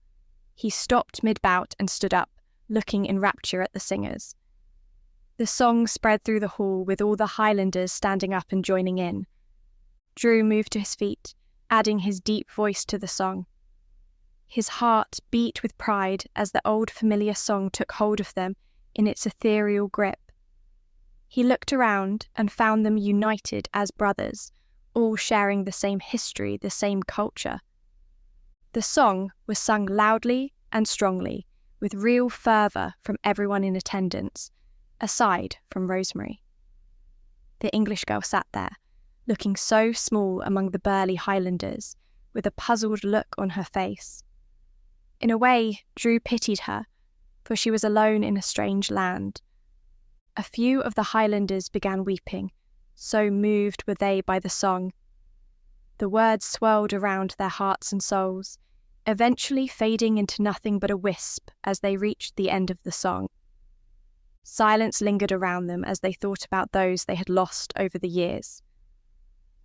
He stopped mid-bout and stood up, looking in rapture at the singers. The song spread through the hall, with all the Highlanders standing up and joining in. Drew moved to his feet, adding his deep voice to the song. His heart beat with pride as the old familiar song took hold of them in its ethereal grip. He looked around and found them united as brothers, all sharing the same history, the same culture. The song was sung loudly and strongly, with real fervour from everyone in attendance, aside from Rosemary. The English girl sat there, looking so small among the burly Highlanders, with a puzzled look on her face. In a way, Drew pitied her, for she was alone in a strange land. A few of the Highlanders began weeping, so moved were they by the song. The words swirled around their hearts and souls, eventually fading into nothing but a wisp as they reached the end of the song. Silence lingered around them as they thought about those they had lost over the years.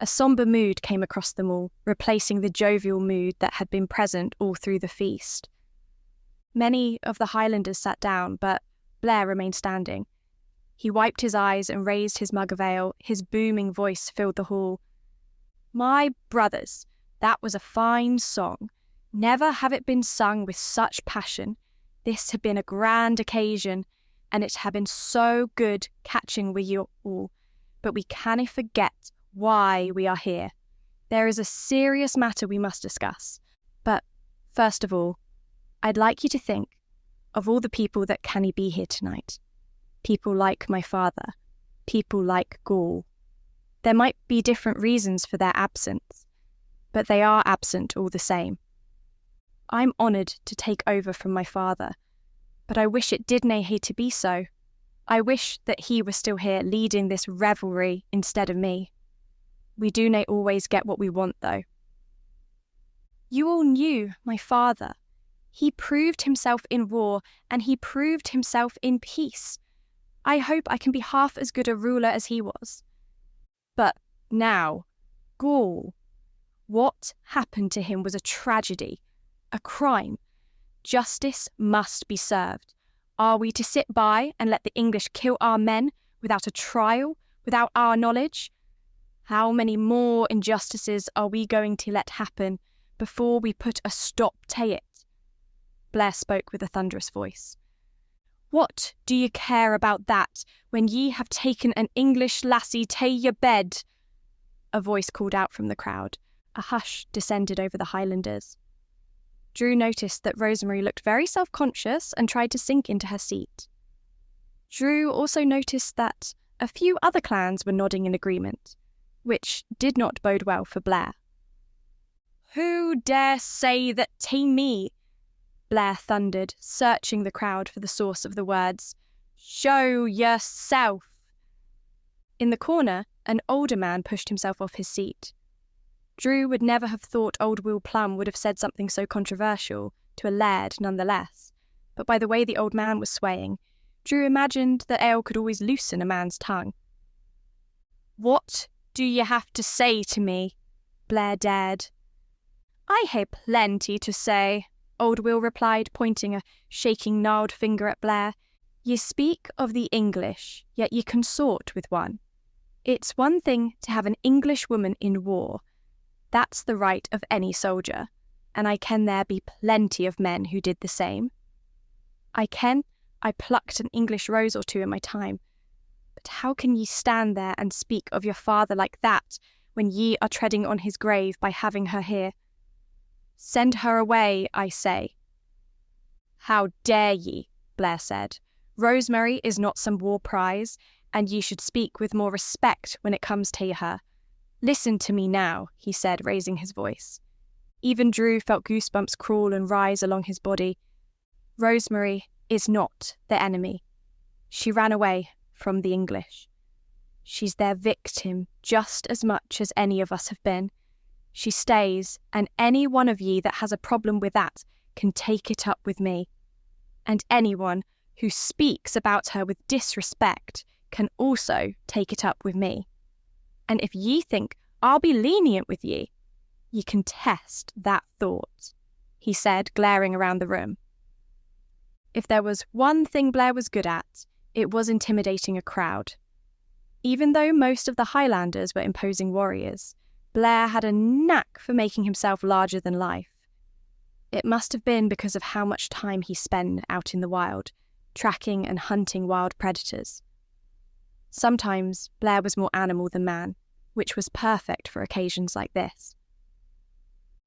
A sombre mood came across them all, replacing the jovial mood that had been present all through the feast. Many of the Highlanders sat down, but Blair remained standing. He wiped his eyes and raised his mug of ale. His booming voice filled the hall. "My brothers, that was a fine song. Never have it been sung with such passion. This had been a grand occasion, and it had been so good catching with you all. But we cannae forget why we are here. There is a serious matter we must discuss. But first of all, I'd like you to think of all the people that cannae be here tonight. People like my father, people like Gaul. There might be different reasons for their absence, but they are absent all the same. I'm honoured to take over from my father, but I wish it did nae hae to be so. I wish that he was still here leading this revelry instead of me. We do nae always get what we want, though. You all knew my father. He proved himself in war, and he proved himself in peace. I hope I can be half as good a ruler as he was. But now, Gaul. What happened to him was a tragedy, a crime. Justice must be served. Are we to sit by and let the English kill our men without a trial, without our knowledge? How many more injustices are we going to let happen before we put a stop to it? Blair spoke with a thunderous voice. What do you care about that when ye have taken an English lassie to your bed? A voice called out from the crowd. A hush descended over the Highlanders. Drew noticed that Rosemary looked very self-conscious and tried to sink into her seat. Drew also noticed that a few other clans were nodding in agreement, which did not bode well for Blair. Who dare say that to me? Blair thundered, searching the crowd for the source of the words. Show yourself! In the corner, an older man pushed himself off his seat. Drew would never have thought old Will Plum would have said something so controversial to a laird nonetheless, but by the way the old man was swaying, Drew imagined that ale could always loosen a man's tongue. What do you have to say to me? Blair dared. I hae plenty to say, old Will replied, pointing a shaking gnarled finger at Blair. Ye speak of the English, yet ye consort with one. It's one thing to have an English woman in war. That's the right of any soldier, and I ken there be plenty of men who did the same. I ken I plucked an English rose or two in my time, But how can ye stand there and speak of your father like that, when ye are treading on his grave by having her here? Send her away, I say." "How dare ye?" Blair said. "Rosemary is not some war prize, and ye should speak with more respect when it comes to her. Listen to me now," he said, raising his voice. Even Drew felt goosebumps crawl and rise along his body. "Rosemary is not the enemy. She ran away from the English. She's their victim just as much as any of us have been. She stays, and any one of ye that has a problem with that can take it up with me. And anyone who speaks about her with disrespect can also take it up with me. And if ye think I'll be lenient with ye can test that thought," he said, glaring around the room. If there was one thing Blair was good at, it was intimidating a crowd. Even though most of the Highlanders were imposing warriors, Blair had a knack for making himself larger than life. It must have been because of how much time he spent out in the wild, tracking and hunting wild predators. Sometimes Blair was more animal than man, which was perfect for occasions like this.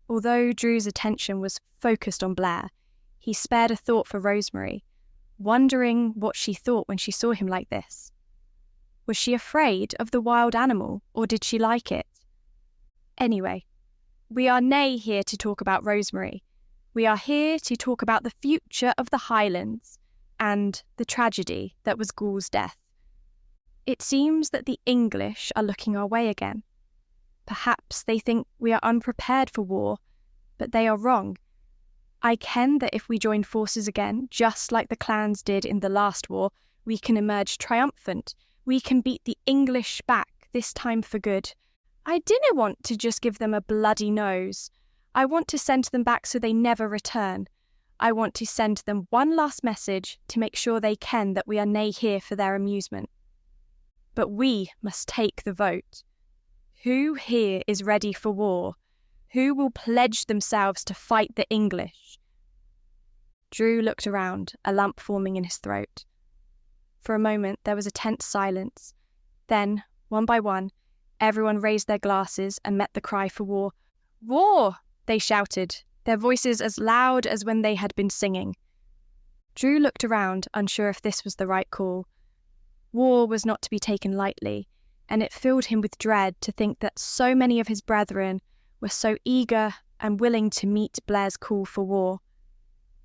Although Drew's attention was focused on Blair, he spared a thought for Rosemary, wondering what she thought when she saw him like this. Was she afraid of the wild animal, or did she like it? Anyway, we are nae here to talk about Rosemary. We are here to talk about the future of the Highlands and the tragedy that was Ghoul's death. It seems that the English are looking our way again. Perhaps they think we are unprepared for war, but they are wrong. I ken that if we join forces again, just like the clans did in the last war, we can emerge triumphant. We can beat the English back, this time for good. I dinna want to just give them a bloody nose. I want to send them back so they never return. I want to send them one last message to make sure they ken that we are nae here for their amusement. But we must take the vote. Who here is ready for war? Who will pledge themselves to fight the English?" Drew looked around, a lump forming in his throat. For a moment there was a tense silence. Then, one by one, everyone raised their glasses and met the cry for war. "War!" they shouted, their voices as loud as when they had been singing. Drew looked around, unsure if this was the right call. War was not to be taken lightly, and it filled him with dread to think that so many of his brethren were so eager and willing to meet Blair's call for war.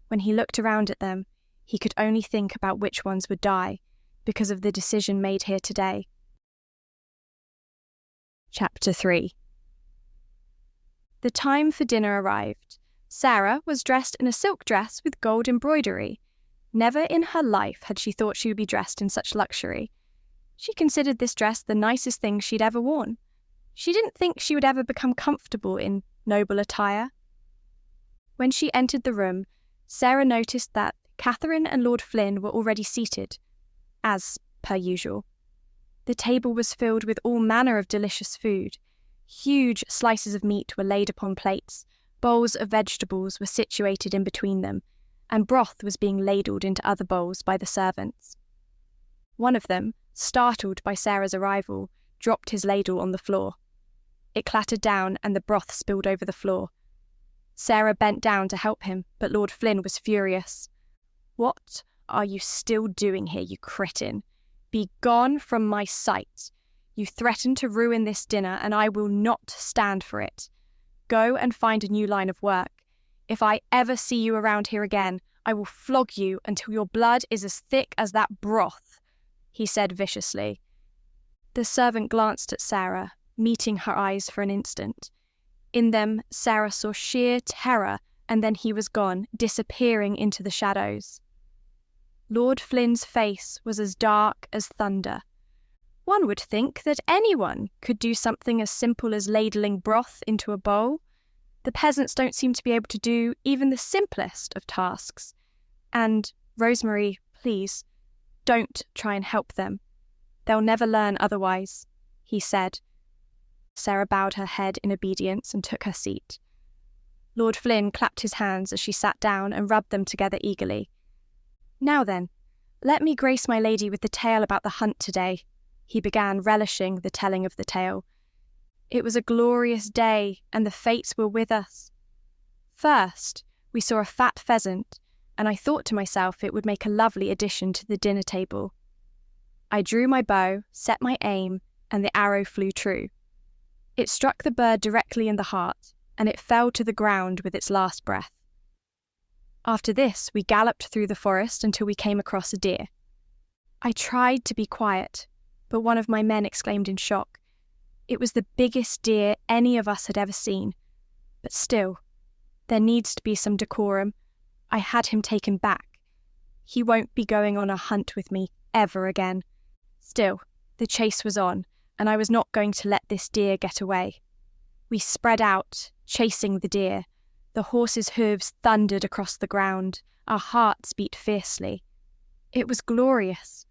When he looked around at them, he could only think about which ones would die because of the decision made here today. Chapter 3. The time for dinner arrived. Sarah was dressed in a silk dress with gold embroidery. Never in her life had she thought she would be dressed in such luxury. She considered this dress the nicest thing she'd ever worn. She didn't think she would ever become comfortable in noble attire. When she entered the room, Sarah noticed that Catherine and Lord Flynn were already seated, as per usual. The table was filled with all manner of delicious food. Huge slices of meat were laid upon plates, bowls of vegetables were situated in between them, and broth was being ladled into other bowls by the servants. One of them, startled by Sarah's arrival, dropped his ladle on the floor. It clattered down and the broth spilled over the floor. Sarah bent down to help him, but Lord Flynn was furious. "What are you still doing here, you cretin? Be gone from my sight. You threatened to ruin this dinner, and I will not stand for it. Go and find a new line of work. If I ever see you around here again, I will flog you until your blood is as thick as that broth," he said viciously. The servant glanced at Sarah, meeting her eyes for an instant. In them, Sarah saw sheer terror, and then he was gone, disappearing into the shadows. Lord Flynn's face was as dark as thunder. One would think that anyone could do something as simple as ladling broth into a bowl. The peasants don't seem to be able to do even the simplest of tasks. And, Rosemary, please, don't try and help them. They'll never learn otherwise, he said. Sarah bowed her head in obedience and took her seat. Lord Flynn clapped his hands as she sat down and rubbed them together eagerly. "Now then, let me grace my lady with the tale about the hunt today," he began, relishing the telling of the tale. It was a glorious day, and the fates were with us. First, we saw a fat pheasant, and I thought to myself it would make a lovely addition to the dinner table. I drew my bow, set my aim, and the arrow flew true. It struck the bird directly in the heart, and it fell to the ground with its last breath. After this, we galloped through the forest until we came across a deer. I tried to be quiet, but one of my men exclaimed in shock. It was the biggest deer any of us had ever seen. But still, there needs to be some decorum. I had him taken back. He won't be going on a hunt with me ever again. Still, the chase was on, and I was not going to let this deer get away. We spread out, chasing the deer. The horse's hooves thundered across the ground. Our hearts beat fiercely. It was glorious.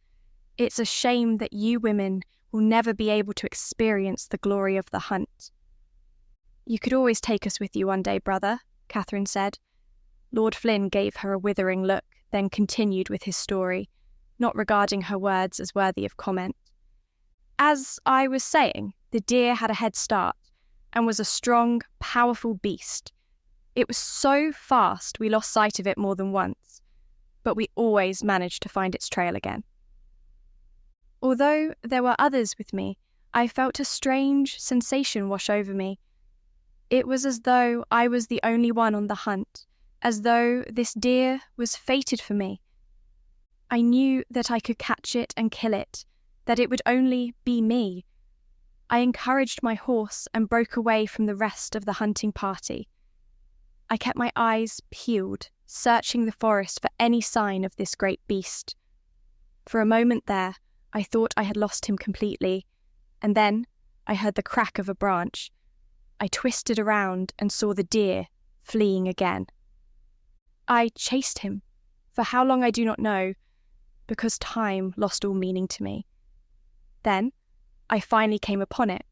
It's a shame that you women will never be able to experience the glory of the hunt. You could always take us with you one day, brother, Catherine said. Lord Flynn gave her a withering look, then continued with his story, not regarding her words as worthy of comment. As I was saying, the deer had a head start and was a strong, powerful beast. It was so fast we lost sight of it more than once, but we always managed to find its trail again. Although there were others with me, I felt a strange sensation wash over me. It was as though I was the only one on the hunt, as though this deer was fated for me. I knew that I could catch it and kill it, that it would only be me. I encouraged my horse and broke away from the rest of the hunting party. I kept my eyes peeled, searching the forest for any sign of this great beast. For a moment there, I thought I had lost him completely, and then I heard the crack of a branch. I twisted around and saw the deer fleeing again. I chased him, for how long I do not know, because time lost all meaning to me. Then I finally came upon it.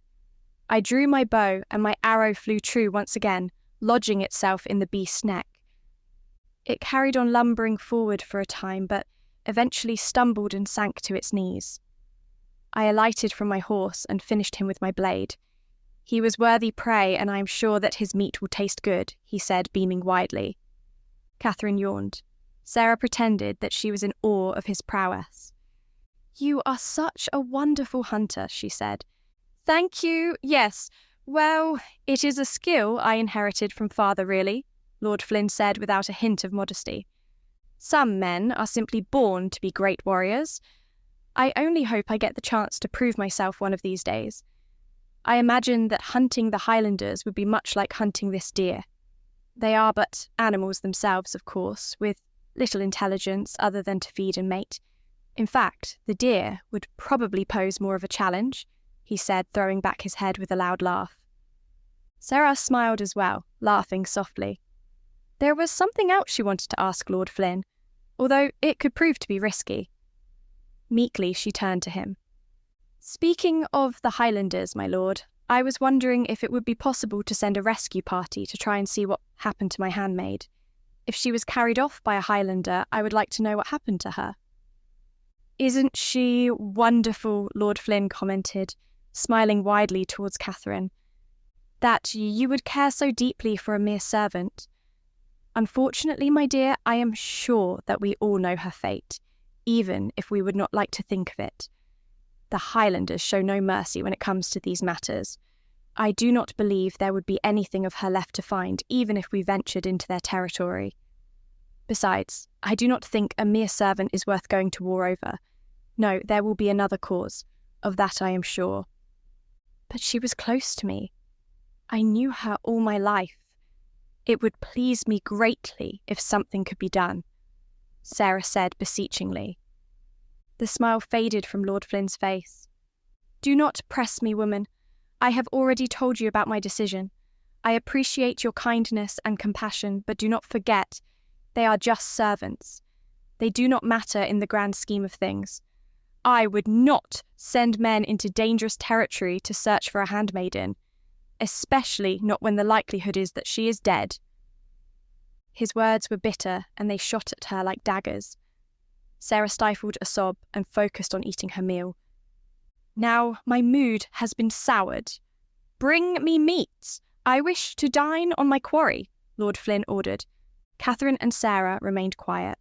I drew my bow and my arrow flew true once again, lodging itself in the beast's neck. It carried on lumbering forward for a time, but eventually stumbled and sank to its knees. I alighted from my horse and finished him with my blade. He was worthy prey, and I am sure that his meat will taste good, he said, beaming widely. Catherine yawned. Sarah pretended that she was in awe of his prowess. You are such a wonderful hunter, she said. Thank you, yes. Well, it is a skill I inherited from father, really, Lord Flynn said without a hint of modesty. Some men are simply born to be great warriors. I only hope I get the chance to prove myself one of these days. I imagine that hunting the Highlanders would be much like hunting this deer. They are but animals themselves, of course, with little intelligence other than to feed and mate. In fact, the deer would probably pose more of a challenge, he said, throwing back his head with a loud laugh. Sarah smiled as well, laughing softly. There was something else she wanted to ask Lord Flynn, although it could prove to be risky. Meekly she turned to him. Speaking of the Highlanders, my lord, I was wondering if it would be possible to send a rescue party to try and see what happened to my handmaid. If she was carried off by a Highlander, I would like to know what happened to her. Isn't she wonderful, Lord Flynn commented, smiling widely towards Catherine. That you would care so deeply for a mere servant. Unfortunately, my dear, I am sure that we all know her fate, even if we would not like to think of it. The Highlanders show no mercy when it comes to these matters. I do not believe there would be anything of her left to find, even if we ventured into their territory. Besides, I do not think a mere servant is worth going to war over. No, there will be another cause. Of that I am sure. But she was close to me. I knew her all my life. It would please me greatly if something could be done, Sarah said beseechingly. The smile faded from Lord Flynn's face. Do not press me, woman. I have already told you about my decision. I appreciate your kindness and compassion, but do not forget, they are just servants. They do not matter in the grand scheme of things. I would not send men into dangerous territory to search for a handmaiden, especially not when the likelihood is that she is dead. His words were bitter, and they shot at her like daggers. Sarah stifled a sob and focused on eating her meal. Now my mood has been soured. Bring me meat. I wish to dine on my quarry, Lord Flynn ordered. Catherine and Sarah remained quiet.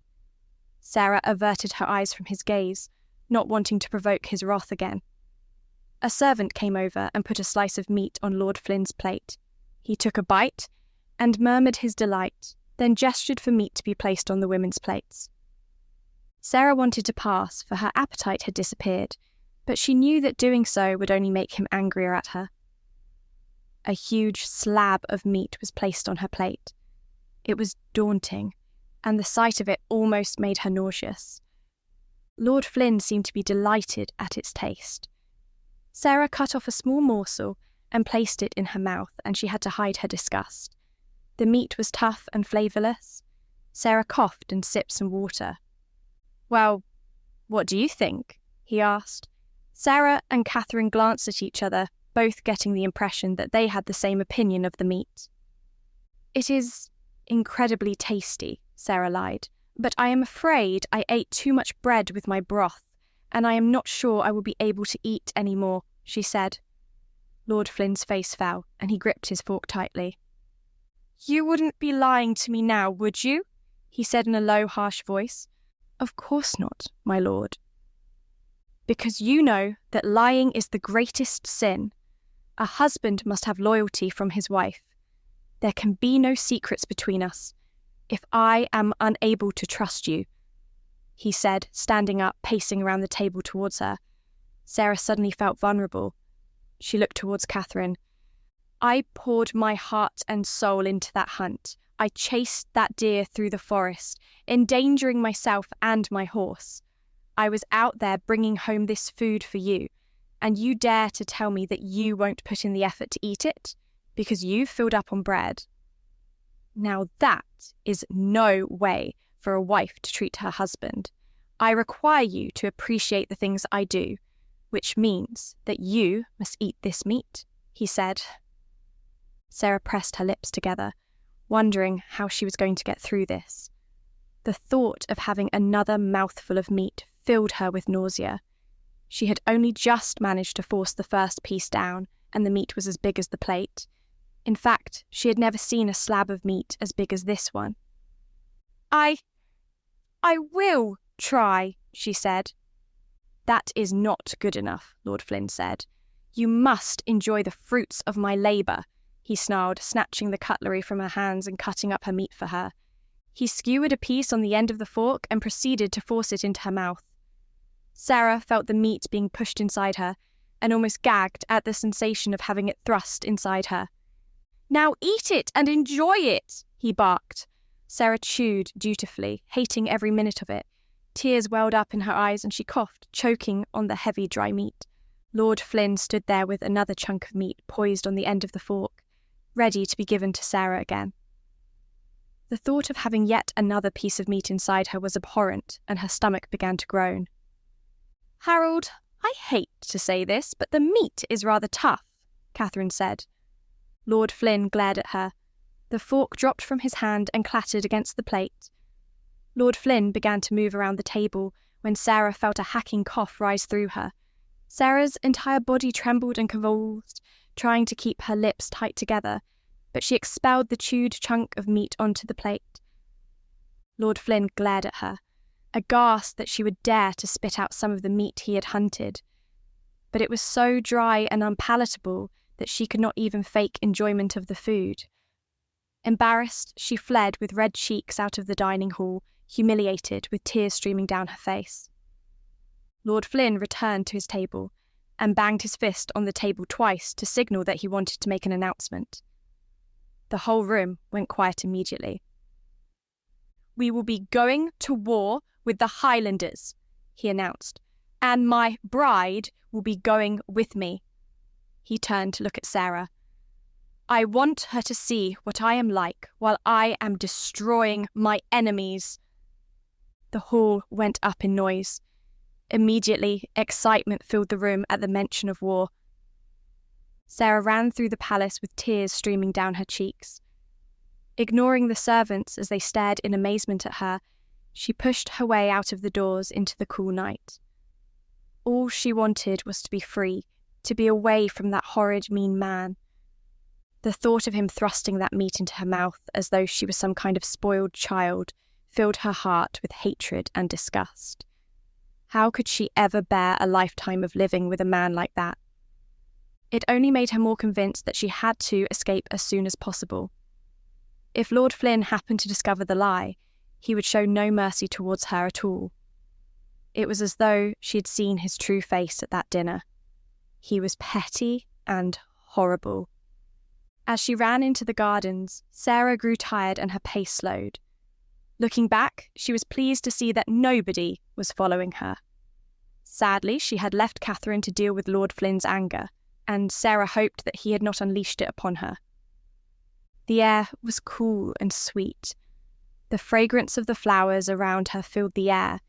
Sarah averted her eyes from his gaze, not wanting to provoke his wrath again. A servant came over and put a slice of meat on Lord Flynn's plate. He took a bite and murmured his delight, then gestured for meat to be placed on the women's plates. Sarah wanted to pass, for her appetite had disappeared, but she knew that doing so would only make him angrier at her. A huge slab of meat was placed on her plate. It was daunting, and the sight of it almost made her nauseous. Lord Flynn seemed to be delighted at its taste. Sarah cut off a small morsel and placed it in her mouth, and she had to hide her disgust. The meat was tough and flavourless. Sarah coughed and sipped some water. "Well, what do you think?" he asked. Sarah and Catherine glanced at each other, both getting the impression that they had the same opinion of the meat. "It is incredibly tasty," Sarah lied, "but I am afraid I ate too much bread with my broth, and I am not sure I will be able to eat any more," she said. Lord Flynn's face fell, and he gripped his fork tightly. "You wouldn't be lying to me now, would you?" he said in a low, harsh voice. "Of course not, my lord." "Because you know that lying is the greatest sin. A husband must have loyalty from his wife. There can be no secrets between us. If I am unable to trust you," he said, standing up, pacing around the table towards her. Sarah suddenly felt vulnerable. She looked towards Catherine. "I poured my heart and soul into that hunt. I chased that deer through the forest, endangering myself and my horse. I was out there bringing home this food for you, and you dare to tell me that you won't put in the effort to eat it, because you've filled up on bread. Now that is no way for a wife to treat her husband. I require you to appreciate the things I do, which means that you must eat this meat," he said. Sarah pressed her lips together, wondering how she was going to get through this. The thought of having another mouthful of meat filled her with nausea. She had only just managed to force the first piece down, and the meat was as big as the plate. In fact, she had never seen a slab of meat as big as this one. I will try," she said. "That is not good enough," Lord Flynn said. "You must enjoy the fruits of my labour," he snarled, snatching the cutlery from her hands and cutting up her meat for her. He skewered a piece on the end of the fork and proceeded to force it into her mouth. Sarah felt the meat being pushed inside her and almost gagged at the sensation of having it thrust inside her. "Now eat it and enjoy it," he barked. Sarah chewed dutifully, hating every minute of it. Tears welled up in her eyes and she coughed, choking on the heavy, dry meat. Lord Flynn stood there with another chunk of meat poised on the end of the fork, ready to be given to Sarah again. The thought of having yet another piece of meat inside her was abhorrent, and her stomach began to groan. "Harold, I hate to say this, but the meat is rather tough," Catherine said. Lord Flynn glared at her. The fork dropped from his hand and clattered against the plate. Lord Flynn began to move around the table when Sarah felt a hacking cough rise through her. Sarah's entire body trembled and convulsed, trying to keep her lips tight together, but she expelled the chewed chunk of meat onto the plate. Lord Flynn glared at her, aghast that she would dare to spit out some of the meat he had hunted. But it was so dry and unpalatable that she could not even fake enjoyment of the food. Embarrassed, she fled with red cheeks out of the dining hall, humiliated, with tears streaming down her face. Lord Flynn returned to his table and banged his fist on the table twice to signal that he wanted to make an announcement. The whole room went quiet immediately. "We will be going to war with the Highlanders," he announced, "and my bride will be going with me." He turned to look at Sarah. "I want her to see what I am like while I am destroying my enemies." The hall went up in noise. Immediately, excitement filled the room at the mention of war. Sarah ran through the palace with tears streaming down her cheeks. Ignoring the servants as they stared in amazement at her, she pushed her way out of the doors into the cool night. All she wanted was to be free, to be away from that horrid, mean man. The thought of him thrusting that meat into her mouth as though she was some kind of spoiled child filled her heart with hatred and disgust. How could she ever bear a lifetime of living with a man like that? It only made her more convinced that she had to escape as soon as possible. If Lord Flynn happened to discover the lie, he would show no mercy towards her at all. It was as though she had seen his true face at that dinner. He was petty and horrible. As she ran into the gardens, Sarah grew tired and her pace slowed. Looking back, she was pleased to see that nobody was following her. Sadly, she had left Catherine to deal with Lord Flynn's anger, and Sarah hoped that he had not unleashed it upon her. The air was cool and sweet. The fragrance of the flowers around her filled the air,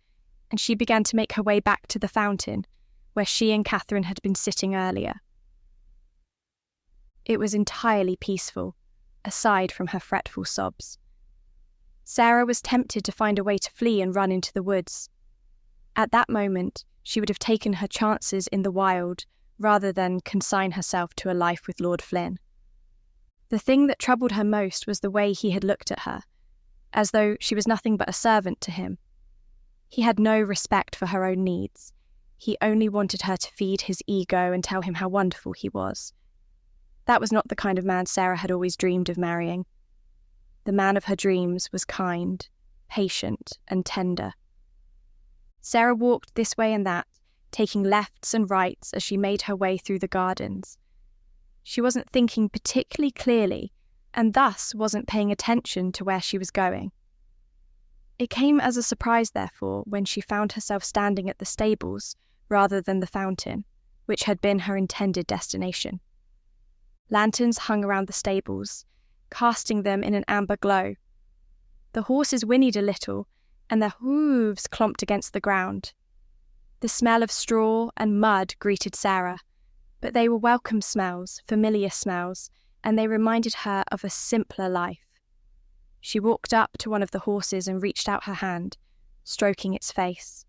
and she began to make her way back to the fountain, where she and Catherine had been sitting earlier. It was entirely peaceful, aside from her fretful sobs. Sarah was tempted to find a way to flee and run into the woods. At that moment, she would have taken her chances in the wild, rather than consign herself to a life with Lord Flynn. The thing that troubled her most was the way he had looked at her, as though she was nothing but a servant to him. He had no respect for her own needs. He only wanted her to feed his ego and tell him how wonderful he was. That was not the kind of man Sarah had always dreamed of marrying. The man of her dreams was kind, patient, and tender. Sarah walked this way and that, taking lefts and rights as she made her way through the gardens. She wasn't thinking particularly clearly, and thus wasn't paying attention to where she was going. It came as a surprise, therefore, when she found herself standing at the stables rather than the fountain, which had been her intended destination. Lanterns hung around the stables, casting them in an amber glow. The horses whinnied a little, and their hooves clomped against the ground. The smell of straw and mud greeted Sarah, but they were welcome smells, familiar smells, and they reminded her of a simpler life. She walked up to one of the horses and reached out her hand, stroking its face.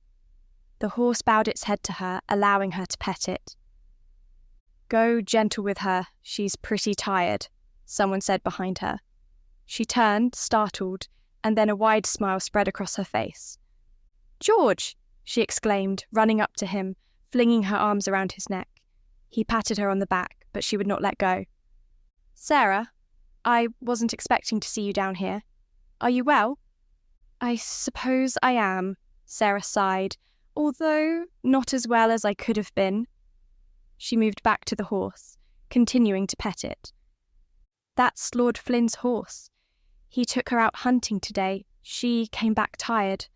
The horse bowed its head to her, allowing her to pet it. "Go gentle with her, she's pretty tired," someone said behind her. She turned, startled, and then a wide smile spread across her face. "George!" she exclaimed, running up to him, flinging her arms around his neck. He patted her on the back, but she would not let go. "Sarah, I wasn't expecting to see you down here. Are you well?" "I suppose I am," Sarah sighed, "although not as well as I could have been." She moved back to the horse, continuing to pet it. "That's Lord Flynn's horse. He took her out hunting today. She came back tired.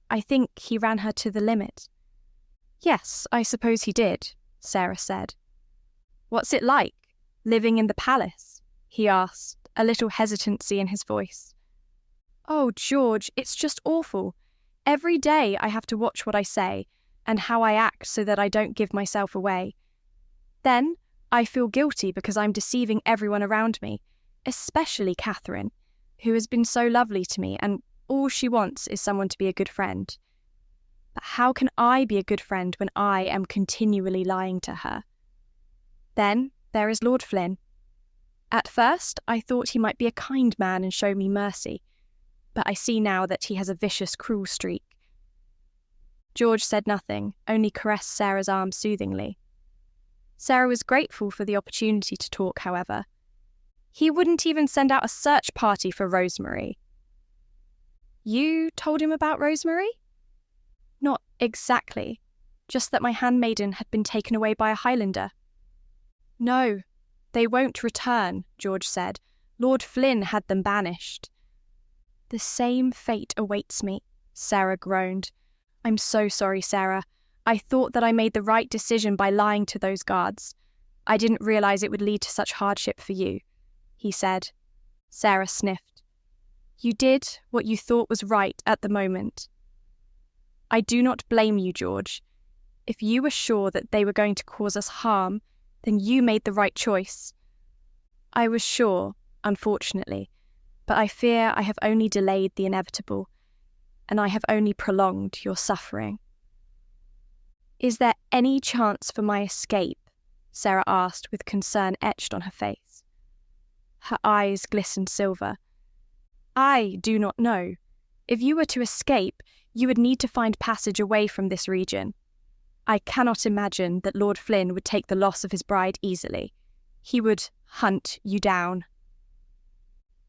I think he ran her to the limit." "Yes, I suppose he did," Sarah said. "What's it like, living in the palace?" he asked, a little hesitancy in his voice. "Oh, George, it's just awful. Every day I have to watch what I say and how I act so that I don't give myself away. Then I feel guilty because I'm deceiving everyone around me, especially Catherine, who has been so lovely to me, and all she wants is someone to be a good friend. But how can I be a good friend when I am continually lying to her? Then there is Lord Flynn. At first, I thought he might be a kind man and show me mercy, but I see now that he has a vicious, cruel streak." George said nothing, only caressed Sarah's arm soothingly. Sarah was grateful for the opportunity to talk, however. "He wouldn't even send out a search party for Rosemary." "You told him about Rosemary?" "Not exactly, just that my handmaiden had been taken away by a Highlander." "No, they won't return," George said. "Lord Flynn had them banished." "The same fate awaits me," Sarah groaned. "I'm so sorry, Sarah. I thought that I made the right decision by lying to those guards. I didn't realize it would lead to such hardship for you," he said. Sarah sniffed. "You did what you thought was right at the moment." "I do not blame you, George. If you were sure that they were going to cause us harm, then you made the right choice." "I was sure, unfortunately, but I fear I have only delayed the inevitable, and I have only prolonged your suffering." Is there any chance for my escape? Sarah asked with concern etched on her face. Her eyes glistened silver. I do not know. If you were to escape, you would need to find passage away from this region. I cannot imagine that Lord Flynn would take the loss of his bride easily. He would hunt you down.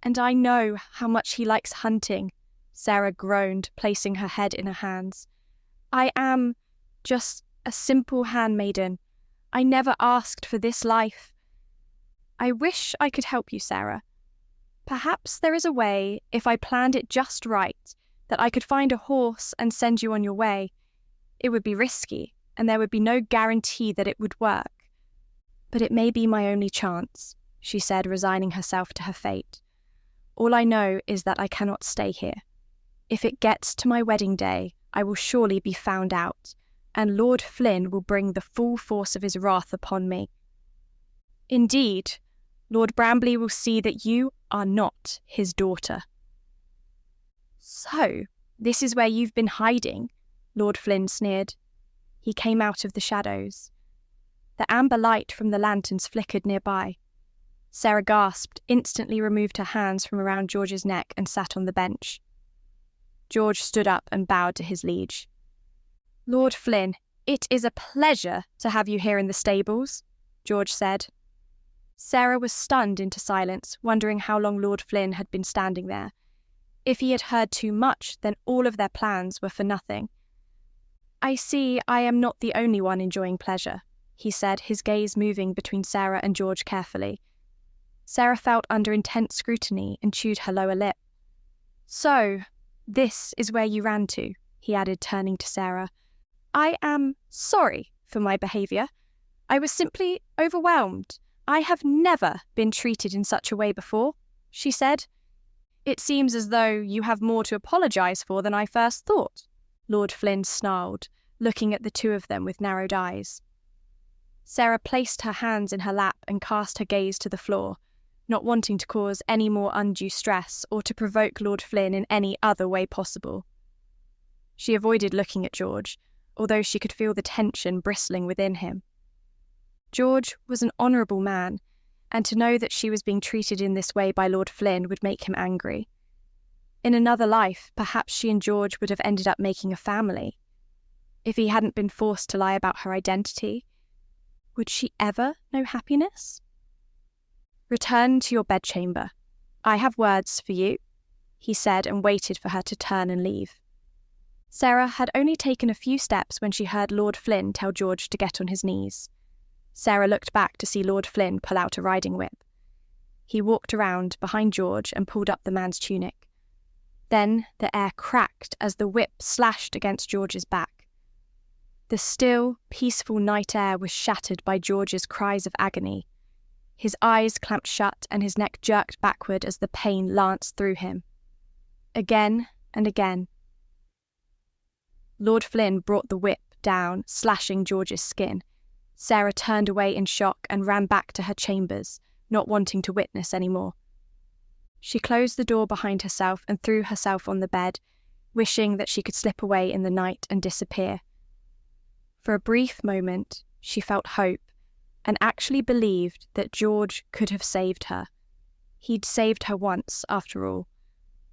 And I know how much he likes hunting, Sarah groaned, placing her head in her hands. I am just a simple handmaiden. I never asked for this life. I wish I could help you, Sarah. Perhaps there is a way, if I planned it just right, that I could find a horse and send you on your way. It would be risky, and there would be no guarantee that it would work. But it may be my only chance, she said, resigning herself to her fate. All I know is that I cannot stay here. If it gets to my wedding day, I will surely be found out, and Lord Flynn will bring the full force of his wrath upon me. Indeed, Lord Brambley will see that you are not his daughter. So, this is where you've been hiding, Lord Flynn sneered. He came out of the shadows. The amber light from the lanterns flickered nearby. Sarah gasped, instantly removed her hands from around George's neck and sat on the bench. George stood up and bowed to his liege. Lord Flynn, it is a pleasure to have you here in the stables, George said. Sarah was stunned into silence, wondering how long Lord Flynn had been standing there. If he had heard too much, then all of their plans were for nothing. I see I am not the only one enjoying pleasure, he said, his gaze moving between Sarah and George carefully. Sarah felt under intense scrutiny and chewed her lower lip. So, this is where you ran to, he added, turning to Sarah. I am sorry for my behaviour. I was simply overwhelmed. I have never been treated in such a way before, she said. It seems as though you have more to apologise for than I first thought, Lord Flynn snarled, looking at the two of them with narrowed eyes. Sarah placed her hands in her lap and cast her gaze to the floor, not wanting to cause any more undue stress or to provoke Lord Flynn in any other way possible. She avoided looking at George, although she could feel the tension bristling within him. George was an honourable man, and to know that she was being treated in this way by Lord Flynn would make him angry. In another life, perhaps she and George would have ended up making a family. If he hadn't been forced to lie about her identity, would she ever know happiness? Return to your bedchamber. I have words for you, he said, and waited for her to turn and leave. Sarah had only taken a few steps when she heard Lord Flynn tell George to get on his knees. Sarah looked back to see Lord Flynn pull out a riding whip. He walked around behind George and pulled up the man's tunic. Then the air cracked as the whip slashed against George's back. The still, peaceful night air was shattered by George's cries of agony. His eyes clamped shut and his neck jerked backward as the pain lanced through him. Again and again. Lord Flynn brought the whip down, slashing George's skin. Sarah turned away in shock and ran back to her chambers, not wanting to witness any more. She closed the door behind herself and threw herself on the bed, wishing that she could slip away in the night and disappear. For a brief moment, she felt hope and actually believed that George could have saved her. He'd saved her once, after all.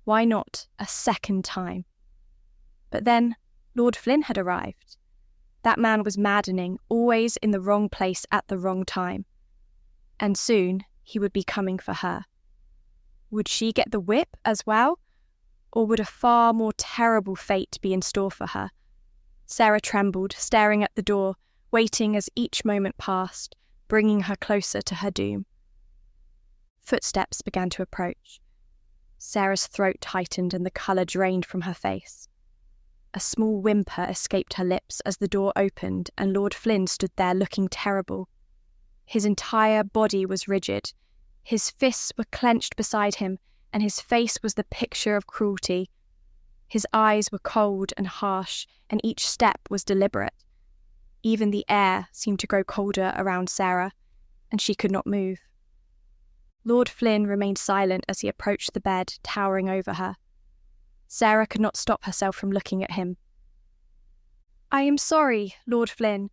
Why not a second time? But then Lord Flynn had arrived. That man was maddening, always in the wrong place at the wrong time. And soon he would be coming for her. Would she get the whip as well? Or would a far more terrible fate be in store for her? Sarah trembled, staring at the door, waiting as each moment passed, bringing her closer to her doom. Footsteps began to approach. Sarah's throat tightened and the colour drained from her face. A small whimper escaped her lips as the door opened and Lord Flynn stood there looking terrible. His entire body was rigid. His fists were clenched beside him, and his face was the picture of cruelty. His eyes were cold and harsh, and each step was deliberate. Even the air seemed to grow colder around Sarah, and she could not move. Lord Flynn remained silent as he approached the bed, towering over her. Sarah could not stop herself from looking at him. I am sorry, Lord Flynn.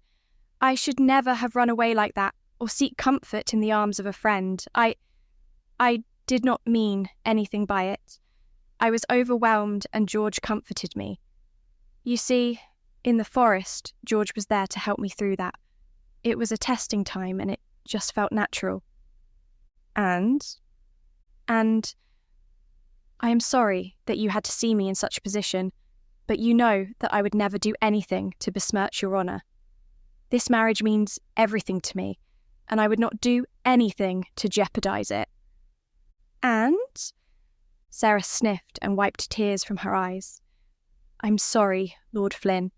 I should never have run away like that, or seek comfort in the arms of a friend. I did not mean anything by it. I was overwhelmed and George comforted me. You see, in the forest, George was there to help me through that. It was a testing time and it just felt natural. And I am sorry that you had to see me in such a position, but you know that I would never do anything to besmirch your honour. This marriage means everything to me, and I would not do anything to jeopardise it. And? Sarah sniffed and wiped tears from her eyes. I'm sorry, Lord Flynn,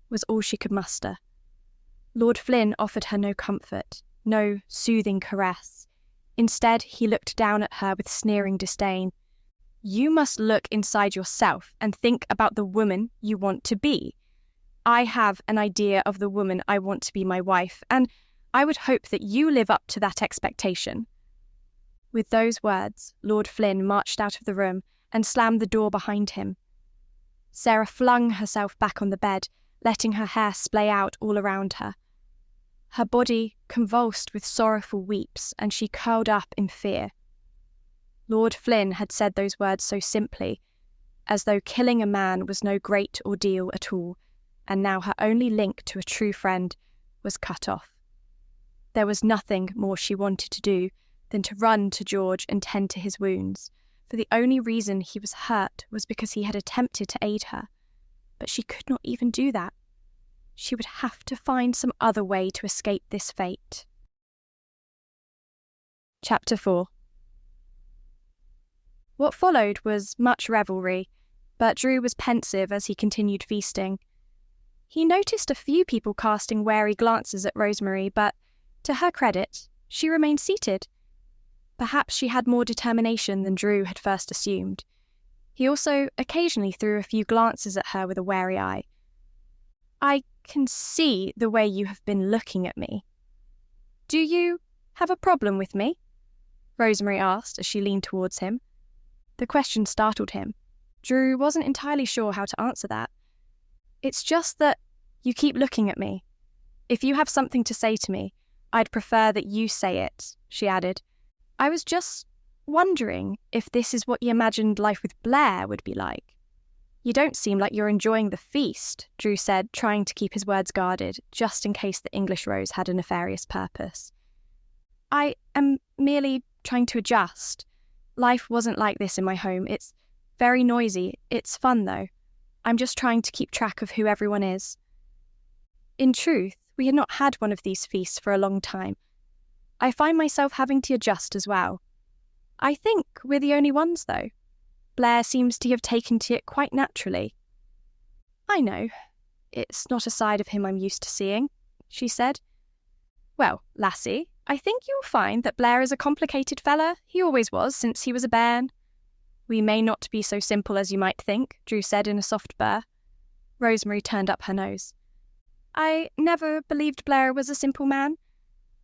was all she could muster. Lord Flynn offered her no comfort, no soothing caress. Instead, he looked down at her with sneering disdain. You must look inside yourself and think about the woman you want to be. I have an idea of the woman I want to be my wife, and I would hope that you live up to that expectation. With those words, Lord Flynn marched out of the room and slammed the door behind him. Sarah flung herself back on the bed, letting her hair splay out all around her. Her body convulsed with sorrowful weeps, and she curled up in fear. Lord Flynn had said those words so simply, as though killing a man was no great ordeal at all, and now her only link to a true friend was cut off. There was nothing more she wanted to do than to run to George and tend to his wounds, for the only reason he was hurt was because he had attempted to aid her. But she could not even do that. She would have to find some other way to escape this fate. Chapter 4. What followed was much revelry, but Drew was pensive as he continued feasting. He noticed a few people casting wary glances at Rosemary, but, to her credit, she remained seated. Perhaps she had more determination than Drew had first assumed. He also occasionally threw a few glances at her with a wary eye. I can see the way you have been looking at me. Do you have a problem with me? Rosemary asked as she leaned towards him. The question startled him. Drew wasn't entirely sure how to answer that. It's just that you keep looking at me. If you have something to say to me, I'd prefer that you say it, she added. I was just wondering if this is what you imagined life with Blair would be like. You don't seem like you're enjoying the feast, Drew said, trying to keep his words guarded, just in case the English rose had a nefarious purpose. I am merely trying to adjust. Life wasn't like this in my home. It's very noisy. It's fun, though. I'm just trying to keep track of who everyone is. In truth, we had not had one of these feasts for a long time. I find myself having to adjust as well. I think we're the only ones, though. Blair seems to have taken to it quite naturally. I know. It's not a side of him I'm used to seeing, she said. Well, lassie, I think you'll find that Blair is a complicated fella. He always was, since he was a bairn. We may not be so simple as you might think, Drew said in a soft burr. Rosemary turned up her nose. I never believed Blair was a simple man,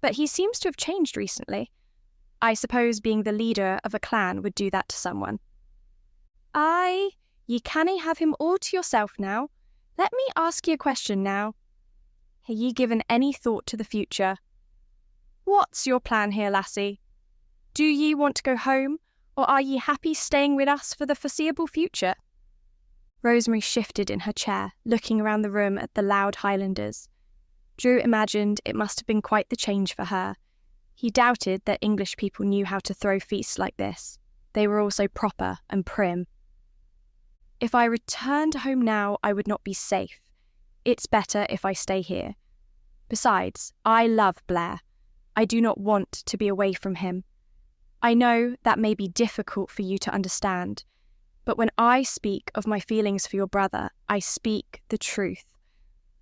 but he seems to have changed recently. I suppose being the leader of a clan would do that to someone. Aye, ye cannae have him all to yourself now. Let me ask ye a question now. Hae ye given any thought to the future? What's your plan here, lassie? Do ye want to go home, or are ye happy staying with us for the foreseeable future? Rosemary shifted in her chair, looking around the room at the loud Highlanders. Drew imagined it must have been quite the change for her. He doubted that English people knew how to throw feasts like this. They were all so proper and prim. If I returned home now, I would not be safe. It's better if I stay here. Besides, I love Blair. I do not want to be away from him. I know that may be difficult for you to understand, but when I speak of my feelings for your brother, I speak the truth.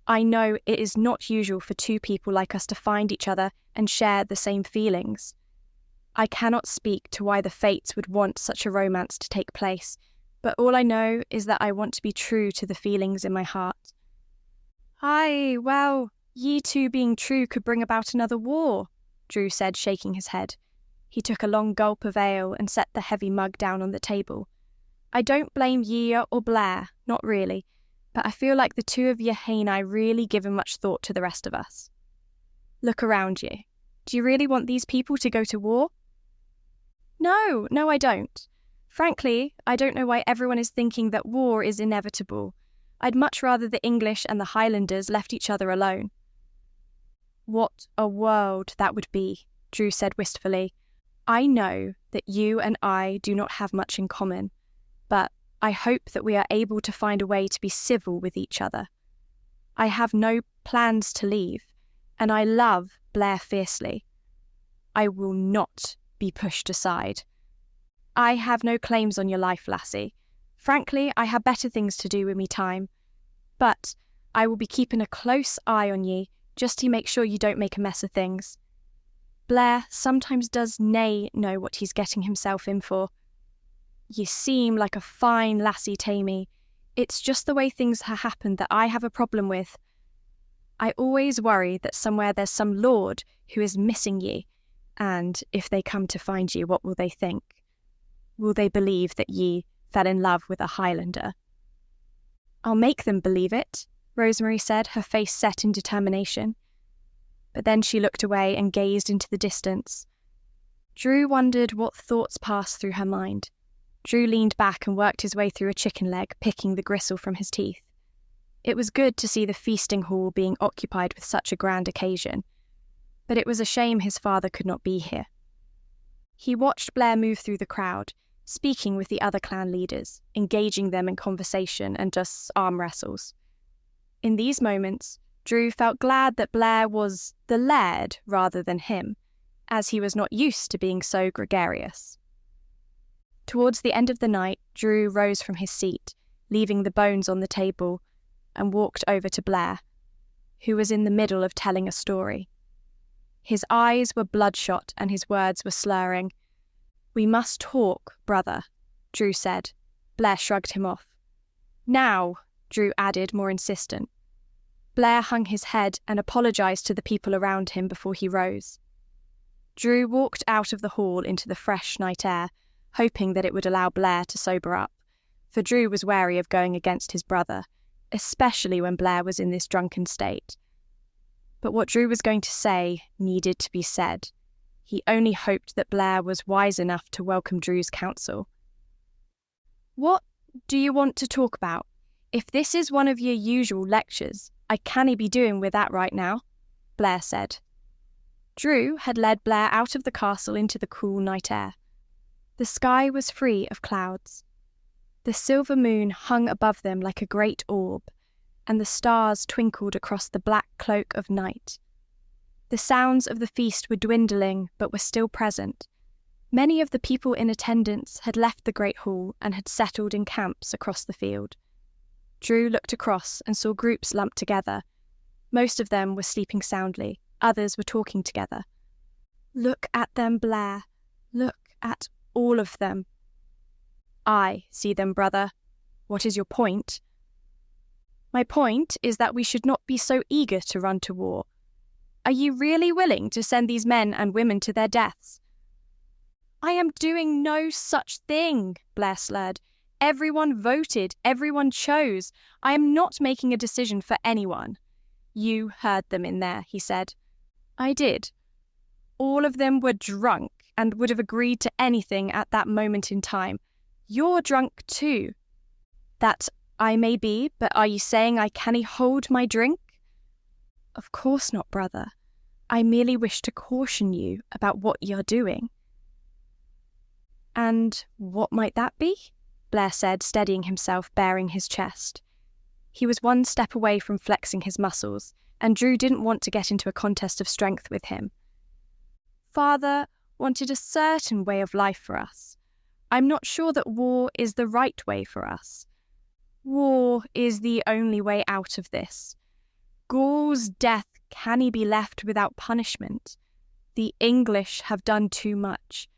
I know it is not usual for two people like us to find each other and share the same feelings. I cannot speak to why the fates would want such a romance to take place, but all I know is that I want to be true to the feelings in my heart. Aye, well, ye two being true could bring about another war, Drew said, shaking his head. He took a long gulp of ale and set the heavy mug down on the table. I don't blame ye or Blair, not really, but I feel like the two of you hain't really given much thought to the rest of us. Look around you. Do you really want these people to go to war? No, I don't. Frankly, I don't know why everyone is thinking that war is inevitable. I'd much rather the English and the Highlanders left each other alone. What a world that would be, Drew said wistfully. I know that you and I do not have much in common, but I hope that we are able to find a way to be civil with each other. I have no plans to leave, and I love Blair fiercely. I will not be pushed aside. I have no claims on your life, lassie. Frankly, I have better things to do with me time. But I will be keeping a close eye on ye, just to make sure you don't make a mess of things. Blair sometimes does know what he's getting himself in for. You seem like a fine lassie, Tammy. It's just the way things have happened that I have a problem with. I always worry that somewhere there's some lord who is missing ye, and if they come to find ye, what will they think? Will they believe that ye fell in love with a Highlander? I'll make them believe it, Rosemary said, her face set in determination. But then she looked away and gazed into the distance. Drew wondered what thoughts passed through her mind. Drew leaned back and worked his way through a chicken leg, picking the gristle from his teeth. It was good to see the feasting hall being occupied with such a grand occasion, but it was a shame his father could not be here. He watched Blair move through the crowd, speaking with the other clan leaders, engaging them in conversation and just arm wrestles. In these moments, Drew felt glad that Blair was the Laird rather than him, as he was not used to being so gregarious. Towards the end of the night, Drew rose from his seat, leaving the bones on the table, and walked over to Blair, who was in the middle of telling a story. His eyes were bloodshot and his words were slurring. "We must talk, brother," Drew said. Blair shrugged him off. "Now," Drew added, more insistent. Blair hung his head and apologised to the people around him before he rose. Drew walked out of the hall into the fresh night air, hoping that it would allow Blair to sober up, for Drew was wary of going against his brother, especially when Blair was in this drunken state. But what Drew was going to say needed to be said. He only hoped that Blair was wise enough to welcome Drew's counsel. "What do you want to talk about? If this is one of your usual lectures, I cannae be doing with that right now," Blair said. Drew had led Blair out of the castle into the cool night air. The sky was free of clouds. The silver moon hung above them like a great orb, and the stars twinkled across the black cloak of night. The sounds of the feast were dwindling, but were still present. Many of the people in attendance had left the great hall and had settled in camps across the field. Drew looked across and saw groups lumped together. Most of them were sleeping soundly, others were talking together. "Look at them, Blair. Look at all of them." "I see them, brother. What is your point?" "My point is that we should not be so eager to run to war. Are you really willing to send these men and women to their deaths?" "I am doing no such thing," Blair slurred. "Everyone voted, everyone chose. I am not making a decision for anyone." "You heard them in there," he said. "I did. All of them were drunk and would have agreed to anything at that moment in time. You're drunk too." "That I may be, but are you saying I cannae hold my drink?" "Of course not, brother. I merely wish to caution you about what you're doing." "And what might that be?" Blair said, steadying himself, baring his chest. He was one step away from flexing his muscles, and Drew didn't want to get into a contest of strength with him. "Father wanted a certain way of life for us. I'm not sure that war is the right way for us. War is the only way out of this. Gaul's death cannae be left without punishment. The English have done too much.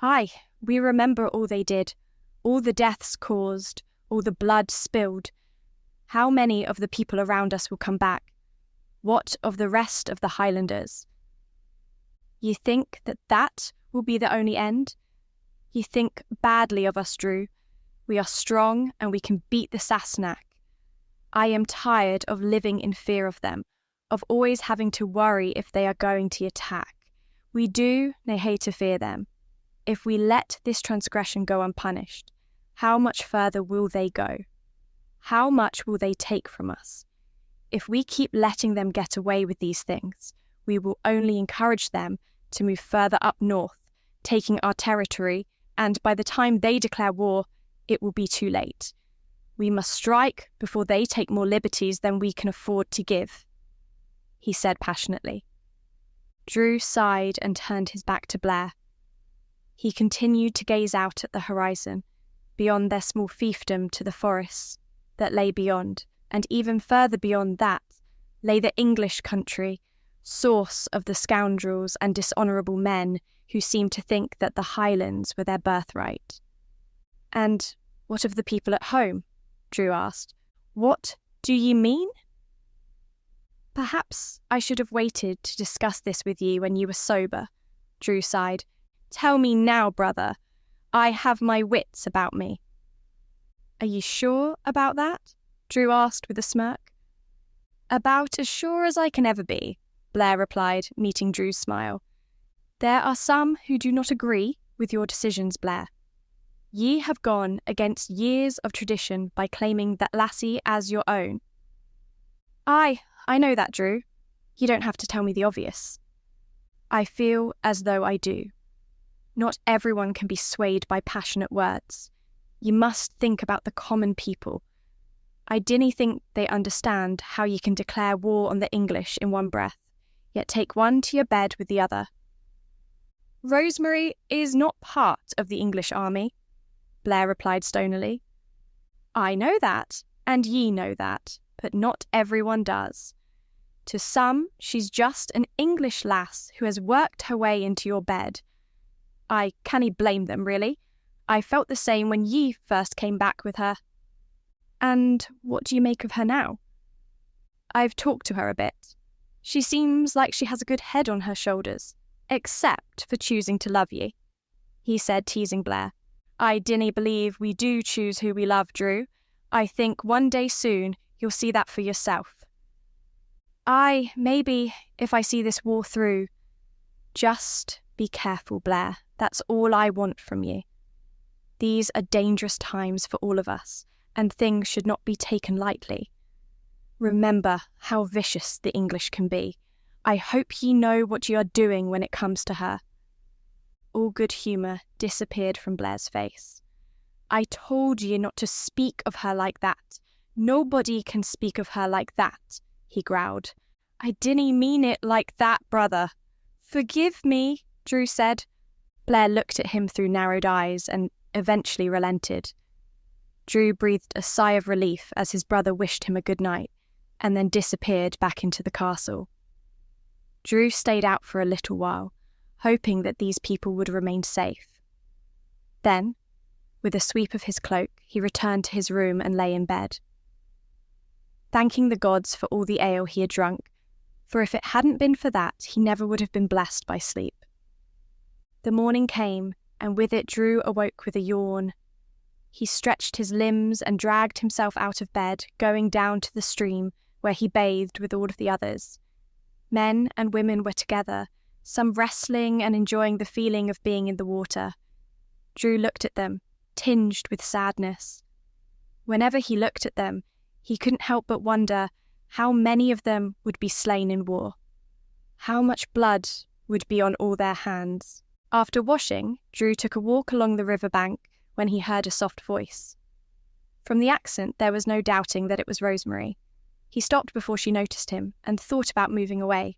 Aye, we remember all they did, all the deaths caused, all the blood spilled. How many of the people around us will come back? What of the rest of the Highlanders? You think that will be the only end? You think badly of us, Drew. We are strong and we can beat the Sassenach. I am tired of living in fear of them, of always having to worry if they are going to attack. We do hate to fear them. If we let this transgression go unpunished, how much further will they go? How much will they take from us? If we keep letting them get away with these things, we will only encourage them to move further up north, taking our territory, and by the time they declare war, it will be too late. We must strike before they take more liberties than we can afford to give, he said passionately. Drew sighed and turned his back to Blair. He continued to gaze out at the horizon, beyond their small fiefdom to the forests that lay beyond, and even further beyond that lay the English country, source of the scoundrels and dishonourable men who seemed to think that the Highlands were their birthright. And what of the people at home? Drew asked. What do ye mean? Perhaps I should have waited to discuss this with you when you were sober, Drew sighed. Tell me now, brother. I have my wits about me. Are you sure about that? Drew asked with a smirk. About as sure as I can ever be, Blair replied, meeting Drew's smile. There are some who do not agree with your decisions, Blair. Ye have gone against years of tradition by claiming that lassie as your own. Aye, I know that, Drew. You don't have to tell me the obvious. I feel as though I do. Not everyone can be swayed by passionate words. You must think about the common people. I dinna think they understand how you can declare war on the English in one breath, yet take one to your bed with the other. Rosemary is not part of the English army, Blair replied stonily. I know that, and ye know that, but not everyone does. To some, she's just an English lass who has worked her way into your bed. I cannae blame them, really. I felt the same when ye first came back with her. And what do you make of her now? I've talked to her a bit. She seems like she has a good head on her shoulders, except for choosing to love ye, he said, teasing Blair. I dinna believe we do choose who we love, Drew. I think one day soon you'll see that for yourself. Aye, maybe, if I see this war through. Just be careful, Blair. That's all I want from you. These are dangerous times for all of us, and things should not be taken lightly. Remember how vicious the English can be. I hope ye know what ye are doing when it comes to her. All good humour disappeared from Blair's face. I told ye not to speak of her like that. Nobody can speak of her like that, he growled. I dinna mean it like that, brother. Forgive me, Drew said. Blair looked at him through narrowed eyes and eventually relented. Drew breathed a sigh of relief as his brother wished him a good night, and then disappeared back into the castle. Drew stayed out for a little while, hoping that these people would remain safe. Then, with a sweep of his cloak, he returned to his room and lay in bed, thanking the gods for all the ale he had drunk, for if it hadn't been for that, he never would have been blessed by sleep. The morning came, and with it Drew awoke with a yawn. He stretched his limbs and dragged himself out of bed, going down to the stream, where he bathed with all of the others. Men and women were together, some wrestling and enjoying the feeling of being in the water. Drew looked at them, tinged with sadness. Whenever he looked at them, he couldn't help but wonder how many of them would be slain in war. How much blood would be on all their hands. After washing, Drew took a walk along the river bank when he heard a soft voice. From the accent, there was no doubting that it was Rosemary. He stopped before she noticed him and thought about moving away.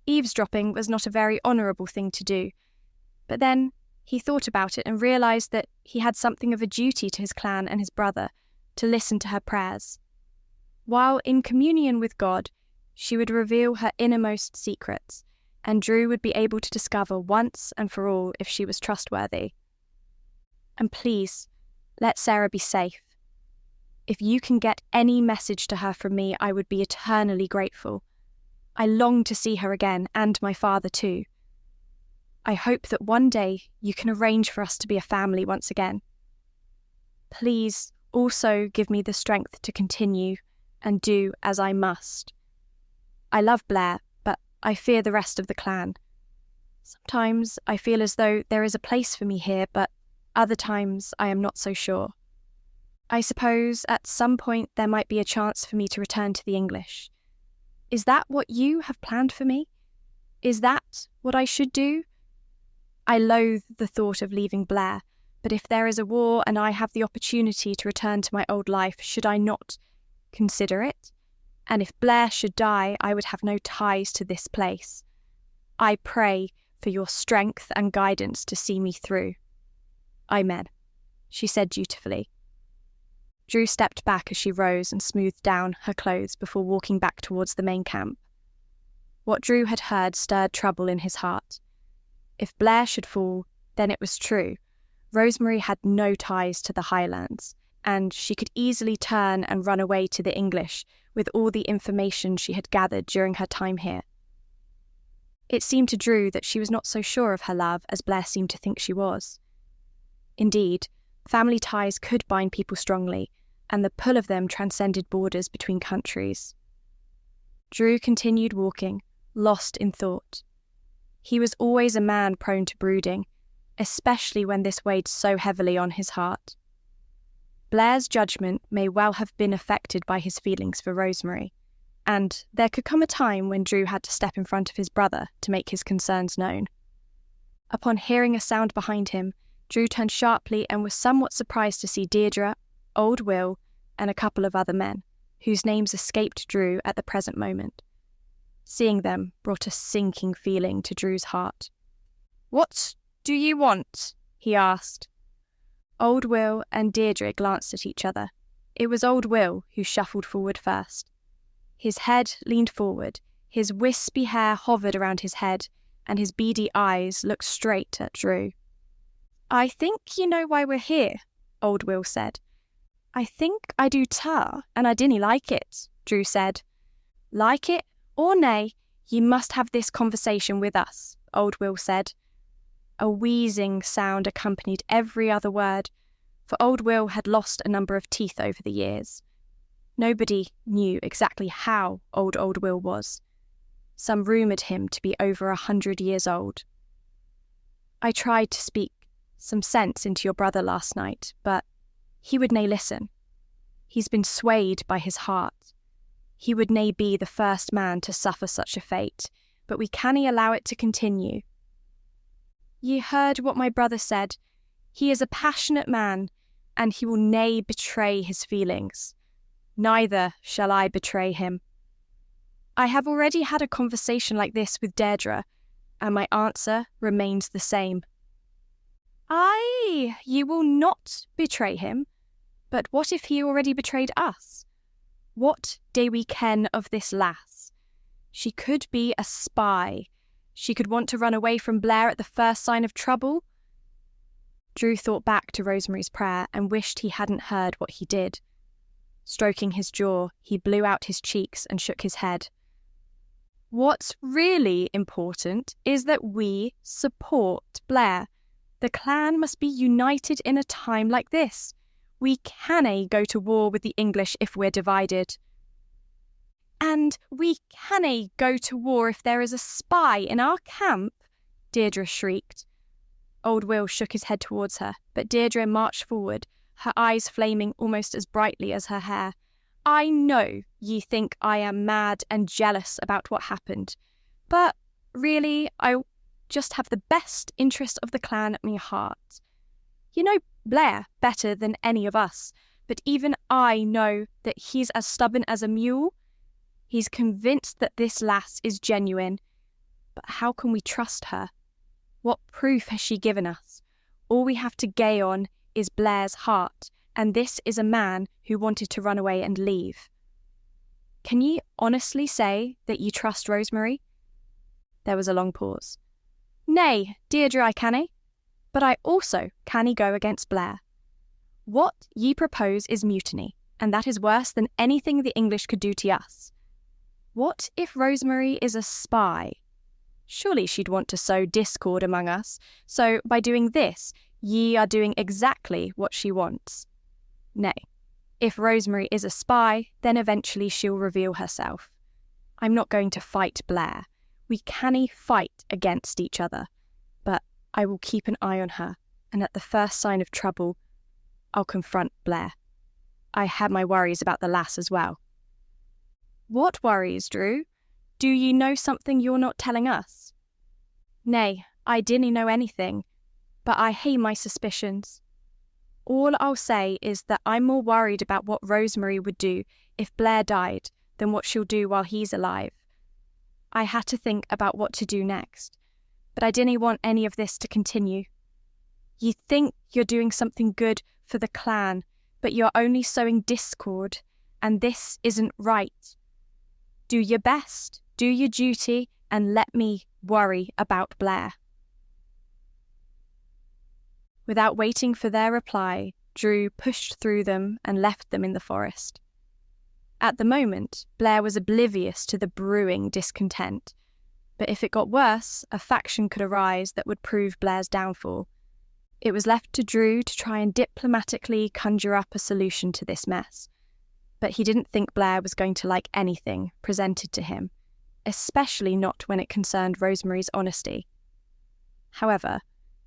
Eavesdropping was not a very honourable thing to do, but then he thought about it and realised that he had something of a duty to his clan and his brother to listen to her prayers. While in communion with God, she would reveal her innermost secrets, and Drew would be able to discover once and for all if she was trustworthy. And please, let Sarah be safe. If you can get any message to her from me, I would be eternally grateful. I long to see her again, and my father too. I hope that one day you can arrange for us to be a family once again. Please, also give me the strength to continue and do as I must. I love Blair, but I fear the rest of the clan. Sometimes I feel as though there is a place for me here, but other times I am not so sure. I suppose at some point there might be a chance for me to return to the English. Is that what you have planned for me? Is that what I should do? I loathe the thought of leaving Blair, but if there is a war and I have the opportunity to return to my old life, should I not consider it? And if Blair should die, I would have no ties to this place. I pray for your strength and guidance to see me through. Amen, she said dutifully. Drew stepped back as she rose and smoothed down her clothes before walking back towards the main camp. What Drew had heard stirred trouble in his heart. If Blair should fall, then it was true. Rosemary had no ties to the Highlands, and she could easily turn and run away to the English with all the information she had gathered during her time here. It seemed to Drew that she was not so sure of her love as Blair seemed to think she was. Indeed, family ties could bind people strongly, and the pull of them transcended borders between countries. Drew continued walking, lost in thought. He was always a man prone to brooding, especially when this weighed so heavily on his heart. Blair's judgment may well have been affected by his feelings for Rosemary, and there could come a time when Drew had to step in front of his brother to make his concerns known. Upon hearing a sound behind him, Drew turned sharply and was somewhat surprised to see Deirdre, Old Will, and a couple of other men, whose names escaped Drew at the present moment. Seeing them brought a sinking feeling to Drew's heart. "What do you want?" he asked. Old Will and Deirdre glanced at each other. It was Old Will who shuffled forward first. His head leaned forward, his wispy hair hovered around his head, and his beady eyes looked straight at Drew. "I think you know why we're here," Old Will said. "I think I do too, and I dinna like it," Drew said. "Like it or nay, ye must have this conversation with us," Old Will said. A wheezing sound accompanied every other word, for Old Will had lost a number of teeth over the years. Nobody knew exactly how Old Will was. Some rumoured him to be over 100 years old. "I tried to speak some sense into your brother last night, but he would nae listen. He's been swayed by his heart. He would nae be the first man to suffer such a fate, but we cannae allow it to continue. Ye heard what my brother said. He is a passionate man, and he will nae betray his feelings. Neither shall I betray him. I have already had a conversation like this with Deirdre, and my answer remains the same. Aye, ye will not betray him, but what if he already betrayed us? What do we ken of this lass? She could be a spy. She could want to run away from Blair at the first sign of trouble." Drew thought back to Rosemary's prayer and wished he hadn't heard what he did. Stroking his jaw, he blew out his cheeks and shook his head. "What's really important is that we support Blair. The clan must be united in a time like this. We cannae go to war with the English if we're divided. And we cannae go to war if there is a spy in our camp," Deirdre shrieked. Old Will shook his head towards her, but Deirdre marched forward, her eyes flaming almost as brightly as her hair. "I know ye think I am mad and jealous about what happened, but really I just have the best interest of the clan at my heart. You know Blair better than any of us, but even I know that he's as stubborn as a mule. He's convinced that this lass is genuine, but how can we trust her? What proof has she given us? All we have to gae on is Blair's heart, and this is a man who wanted to run away and leave. Can ye honestly say that ye trust Rosemary?" There was a long pause. "Nay, Deirdre, I cannae, but I also cannae go against Blair. What ye propose is mutiny, and that is worse than anything the English could do to us. What if Rosemary is a spy? Surely she'd want to sow discord among us, so by doing this, ye are doing exactly what she wants. Nay, If Rosemary is a spy, then eventually she'll reveal herself. I'm not going to fight Blair. We canny fight against each other, but I will keep an eye on her, and at the first sign of trouble, I'll confront Blair. I had my worries about the lass as well. What worries, Drew? Do you know something you're not telling us? Nay, I dinna know anything, but I hae my suspicions. All I'll say is that I'm more worried about what Rosemary would do if Blair died than what she'll do while he's alive. I had to think about what to do next, but I didn't want any of this to continue. You think you're doing something good for the clan, but you're only sowing discord, and this isn't right. Do your best, do your duty, and let me worry about Blair. Without waiting for their reply, Drew pushed through them and left them in the forest. At the moment, Blair was oblivious to the brewing discontent, but if it got worse, a faction could arise that would prove Blair's downfall. It was left to Drew to try and diplomatically conjure up a solution to this mess, but he didn't think Blair was going to like anything presented to him, especially not when it concerned Rosemary's honesty. However,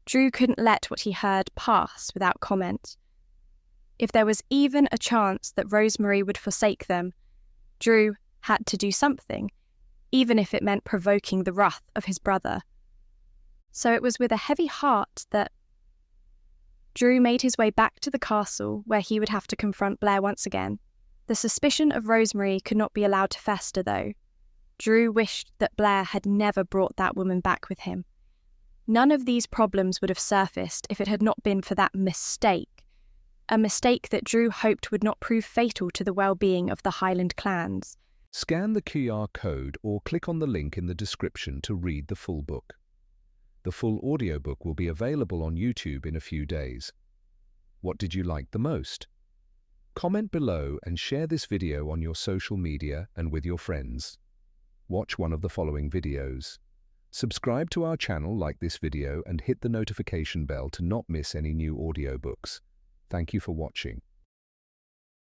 Drew couldn't let what he heard pass without comment. If there was even a chance that Rosemary would forsake them, Drew had to do something, even if it meant provoking the wrath of his brother. So it was with a heavy heart that Drew made his way back to the castle, where he would have to confront Blair once again. The suspicion of Rosemary could not be allowed to fester, though. Drew wished that Blair had never brought that woman back with him. None of these problems would have surfaced if it had not been for that mistake, a mistake that Drew hoped would not prove fatal to the well-being of the Highland clans. Scan the QR code or click on the link in the description to read the full book. The full audiobook will be available on YouTube in a few days. What did you like the most? Comment below and share this video on your social media and with your friends. Watch one of the following videos. Subscribe to our channel, like this video, and hit the notification bell to not miss any new audiobooks. Thank you for watching.